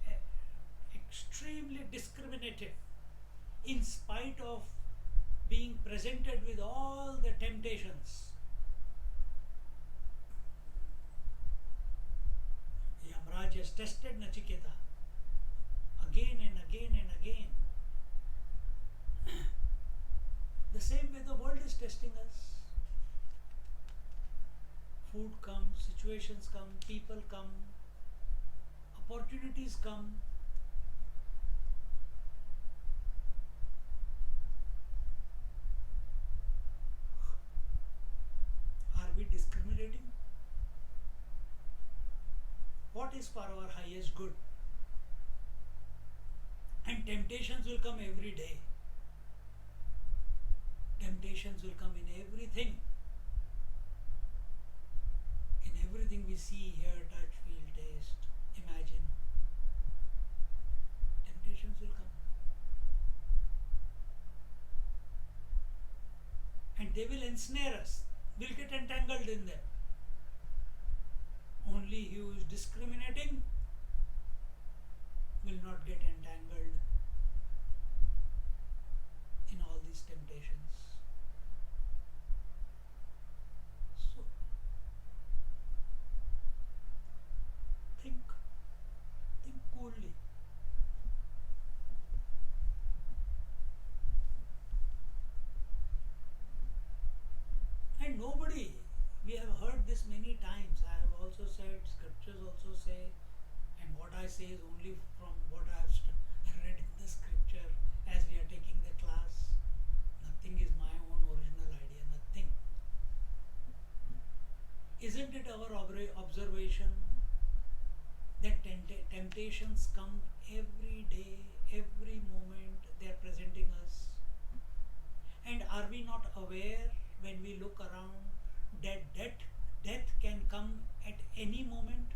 extremely discriminative in spite of being presented with all the temptations. Yamraj has tested Nachiketa again and again and again. The same way the world is testing us. Food comes, situations come, people come, opportunities come. Are we discriminating? What is for our highest good? And temptations will come every day. Temptations will come in everything. In everything we see, hear, touch, feel, taste, imagine. Temptations will come. And they will ensnare us. We'll get entangled in them. Only he who is discriminating will not get entangled in all these temptations. So, think coolly. And nobody, we have heard this many times. I have also said, scriptures also say, and what I say is only from what I have read in the scripture as we are taking the class. Nothing is my own original idea, nothing. it our observation that temptations come every day, every moment they are presenting us? And are we not aware when we look around that death can come at any moment?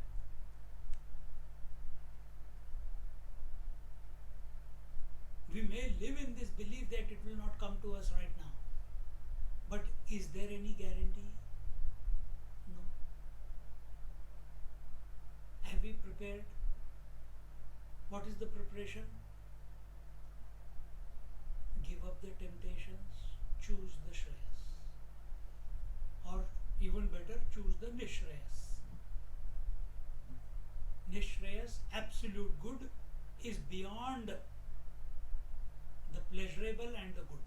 We may live in this belief that it will not come to us right now. But is there any guarantee? No. Have we prepared? What is the preparation? Give up the temptations, choose the Shreyas. Or even better, choose the Nishreyas. Nishreyas, absolute good, is beyond the pleasurable and the good.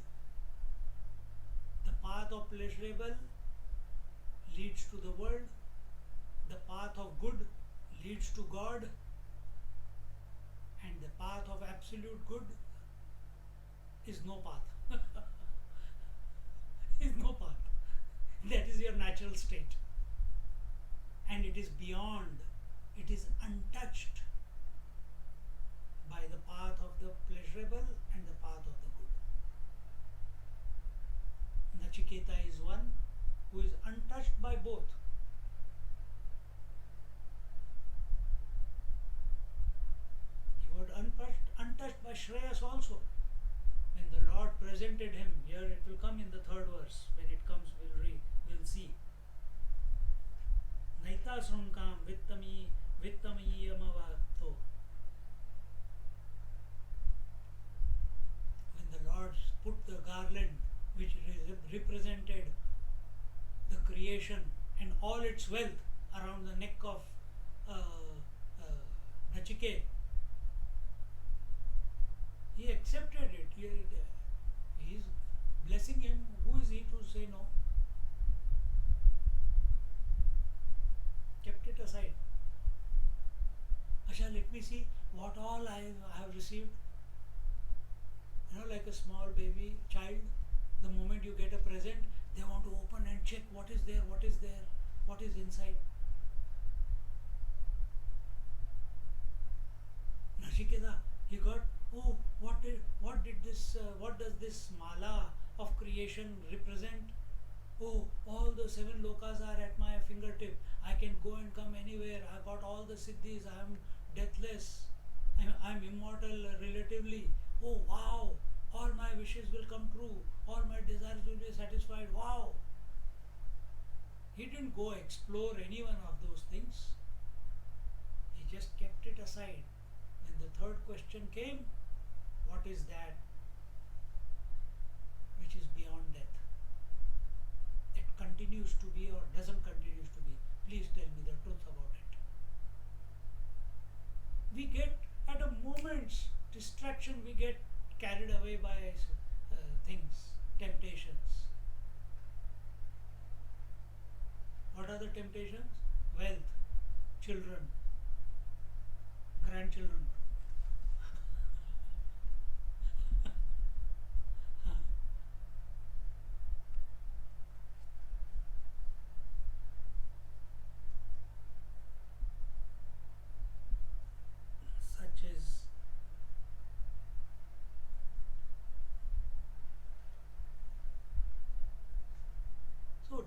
The path of pleasurable leads to the world, the path of good leads to God, and the path of absolute good is no path. Is no path. That is your natural state. And it is beyond, it is untouched by the path of the pleasurable and the path of the good. Nachiketa is one who is untouched by both. He was untouched by Shreyas also. When the Lord presented him, here it will come in the third verse. When it comes, we'll see. Naita srunkam vittamiyamavato. When the Lord put the garland which represented the creation and all its wealth around the neck of Nachiket, he accepted it. He is blessing him. Who is he to say no? Kept it aside. Asha, let me see what all I have received. Like a small baby child, the moment you get a present, they want to open and check what is there, what is inside. Nachiketa, he got, what does this mala of creation represent? All the 7 lokas are at my fingertip. I can go and come anywhere. I got all the siddhis. I am deathless. I am immortal relatively. Oh wow! All my wishes will come true. All my desires will be satisfied. Wow! He didn't go explore any one of those things. He just kept it aside. When the third question came, what is that which is beyond death? That continues to be or doesn't continue to be? Please tell me the truth about it. We get at a moment's distraction, we get carried away by things, temptations. What are the temptations? Wealth, children, grandchildren. Such as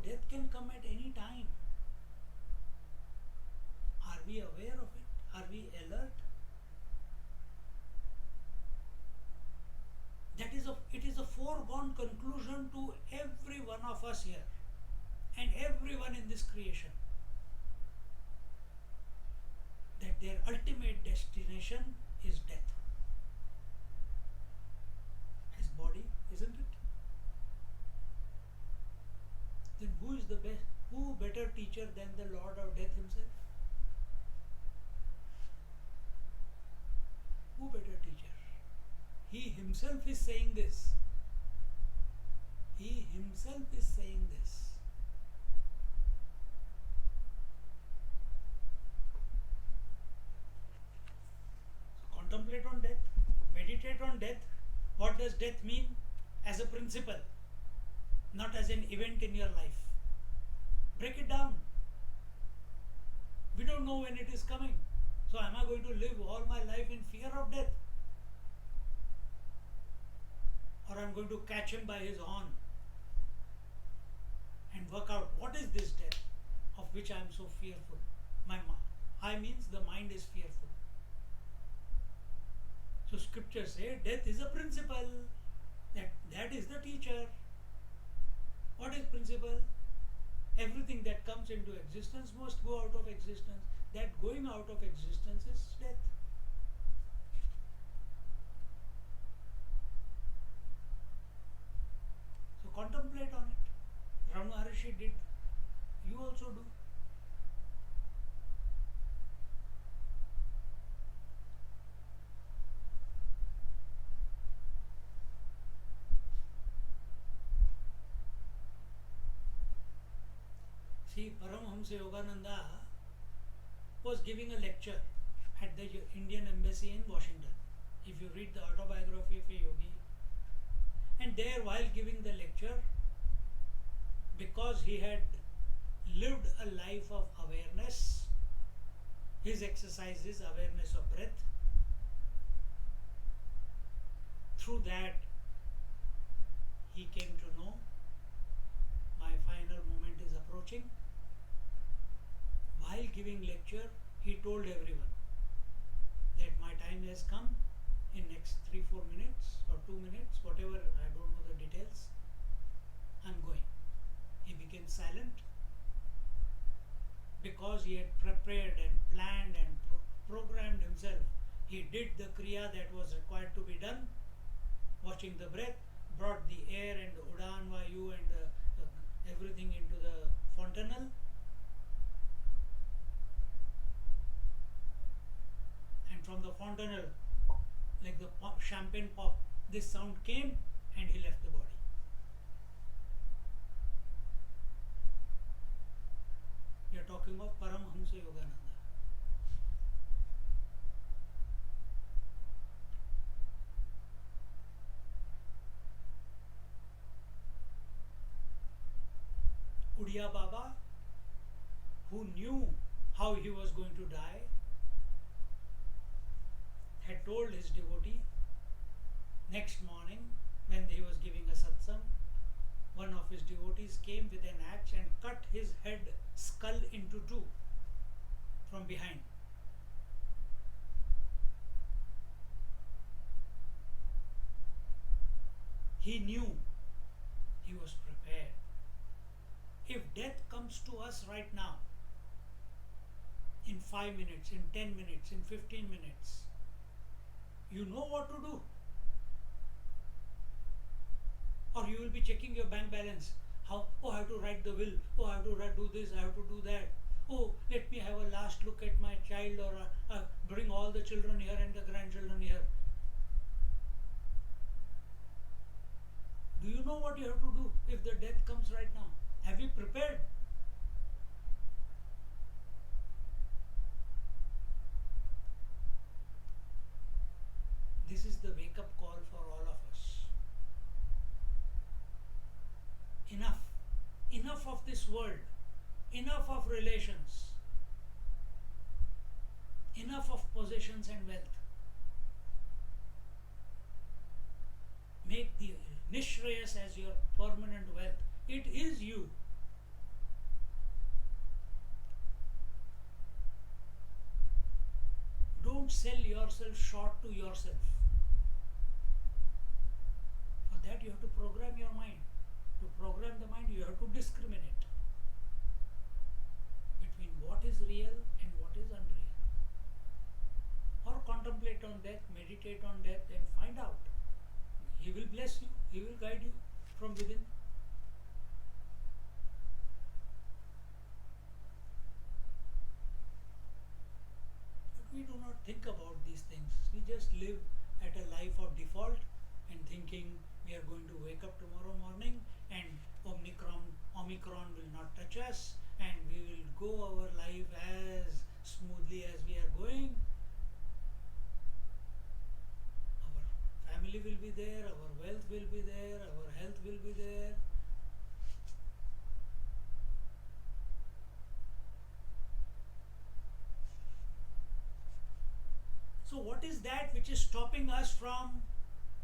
death can come at any time. Are we aware of it? Are we alert? It is a foregone conclusion to every one of us here and everyone in this creation that their ultimate destination is death. His body, isn't it? Then who is the best? Who better teacher than the Lord of Death himself? Who better teacher? He himself is saying this. He himself is saying this. So contemplate on death, meditate on death. What does death mean? As a principle, not as an event in your life. Break it down. We don't know when it is coming. So am I going to live all my life in fear of death? Or I'm going to catch him by his horn and work out what is this death of which I am so fearful. I means the mind is fearful. So scriptures say death is a principle. That is the teacher. What is principle? Everything that comes into existence must go out of existence. That going out of existence is death. So contemplate on it. Ramana Maharishi did. You also do. See, Paramahamsa Yogananda was giving a lecture at the Indian Embassy in Washington. If you read the autobiography of a yogi, and there while giving the lecture, because he had lived a life of awareness, his exercise is awareness of breath. Through that, he came to know my final moment is approaching. While giving lecture, he told everyone that my time has come. In next 3-4 minutes or 2 minutes, whatever, I don't know the details, I'm going. He became silent because he had prepared and planned and programmed himself. He did the kriya that was required to be done, watching the breath, brought the air and the udan vayu and everything into the fontanel, and from the fontanel, like the champagne pop, this sound came and he left the body. We are talking of Paramahamsa Yogananda. Udiya Baba, who knew how he was going to die, had told his devotee next morning when he was giving a satsang, one of his devotees came with an axe and cut his skull into two from behind. He knew, he was prepared. If death comes to us right now, in 5 minutes, in 10 minutes, in 15 minutes, you know what to do. Or you will be checking your bank balance. I have to write the will. I have to do this, I have to do that. Let me have a last look at my child, or bring all the children here and the grandchildren here. Do you know what you have to do if the death comes right now? Have you prepared? This is the wake-up call for all of us. Enough of this world, enough of relations, enough of possessions and wealth. Make the Nishrayas as your permanent wealth. It is you. Don't sell yourself short to yourself. For that you have to program your mind. To program the mind, you have to discriminate between what is real and what is unreal. Or contemplate on death, meditate on death, and find out. He will bless you, He will guide you from within. But we do not think about these things. We just live at a life of default and thinking we are going to wake up tomorrow morning and Omicron will not touch us and we will go our life as smoothly as we are going. Our family will be there, our wealth will be there, our health will be there. that which is stopping us from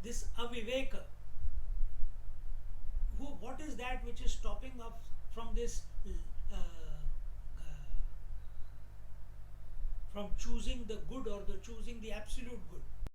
this aviveka? What is that which is stopping us from this, uh, uh, from choosing the good or the choosing the absolute good?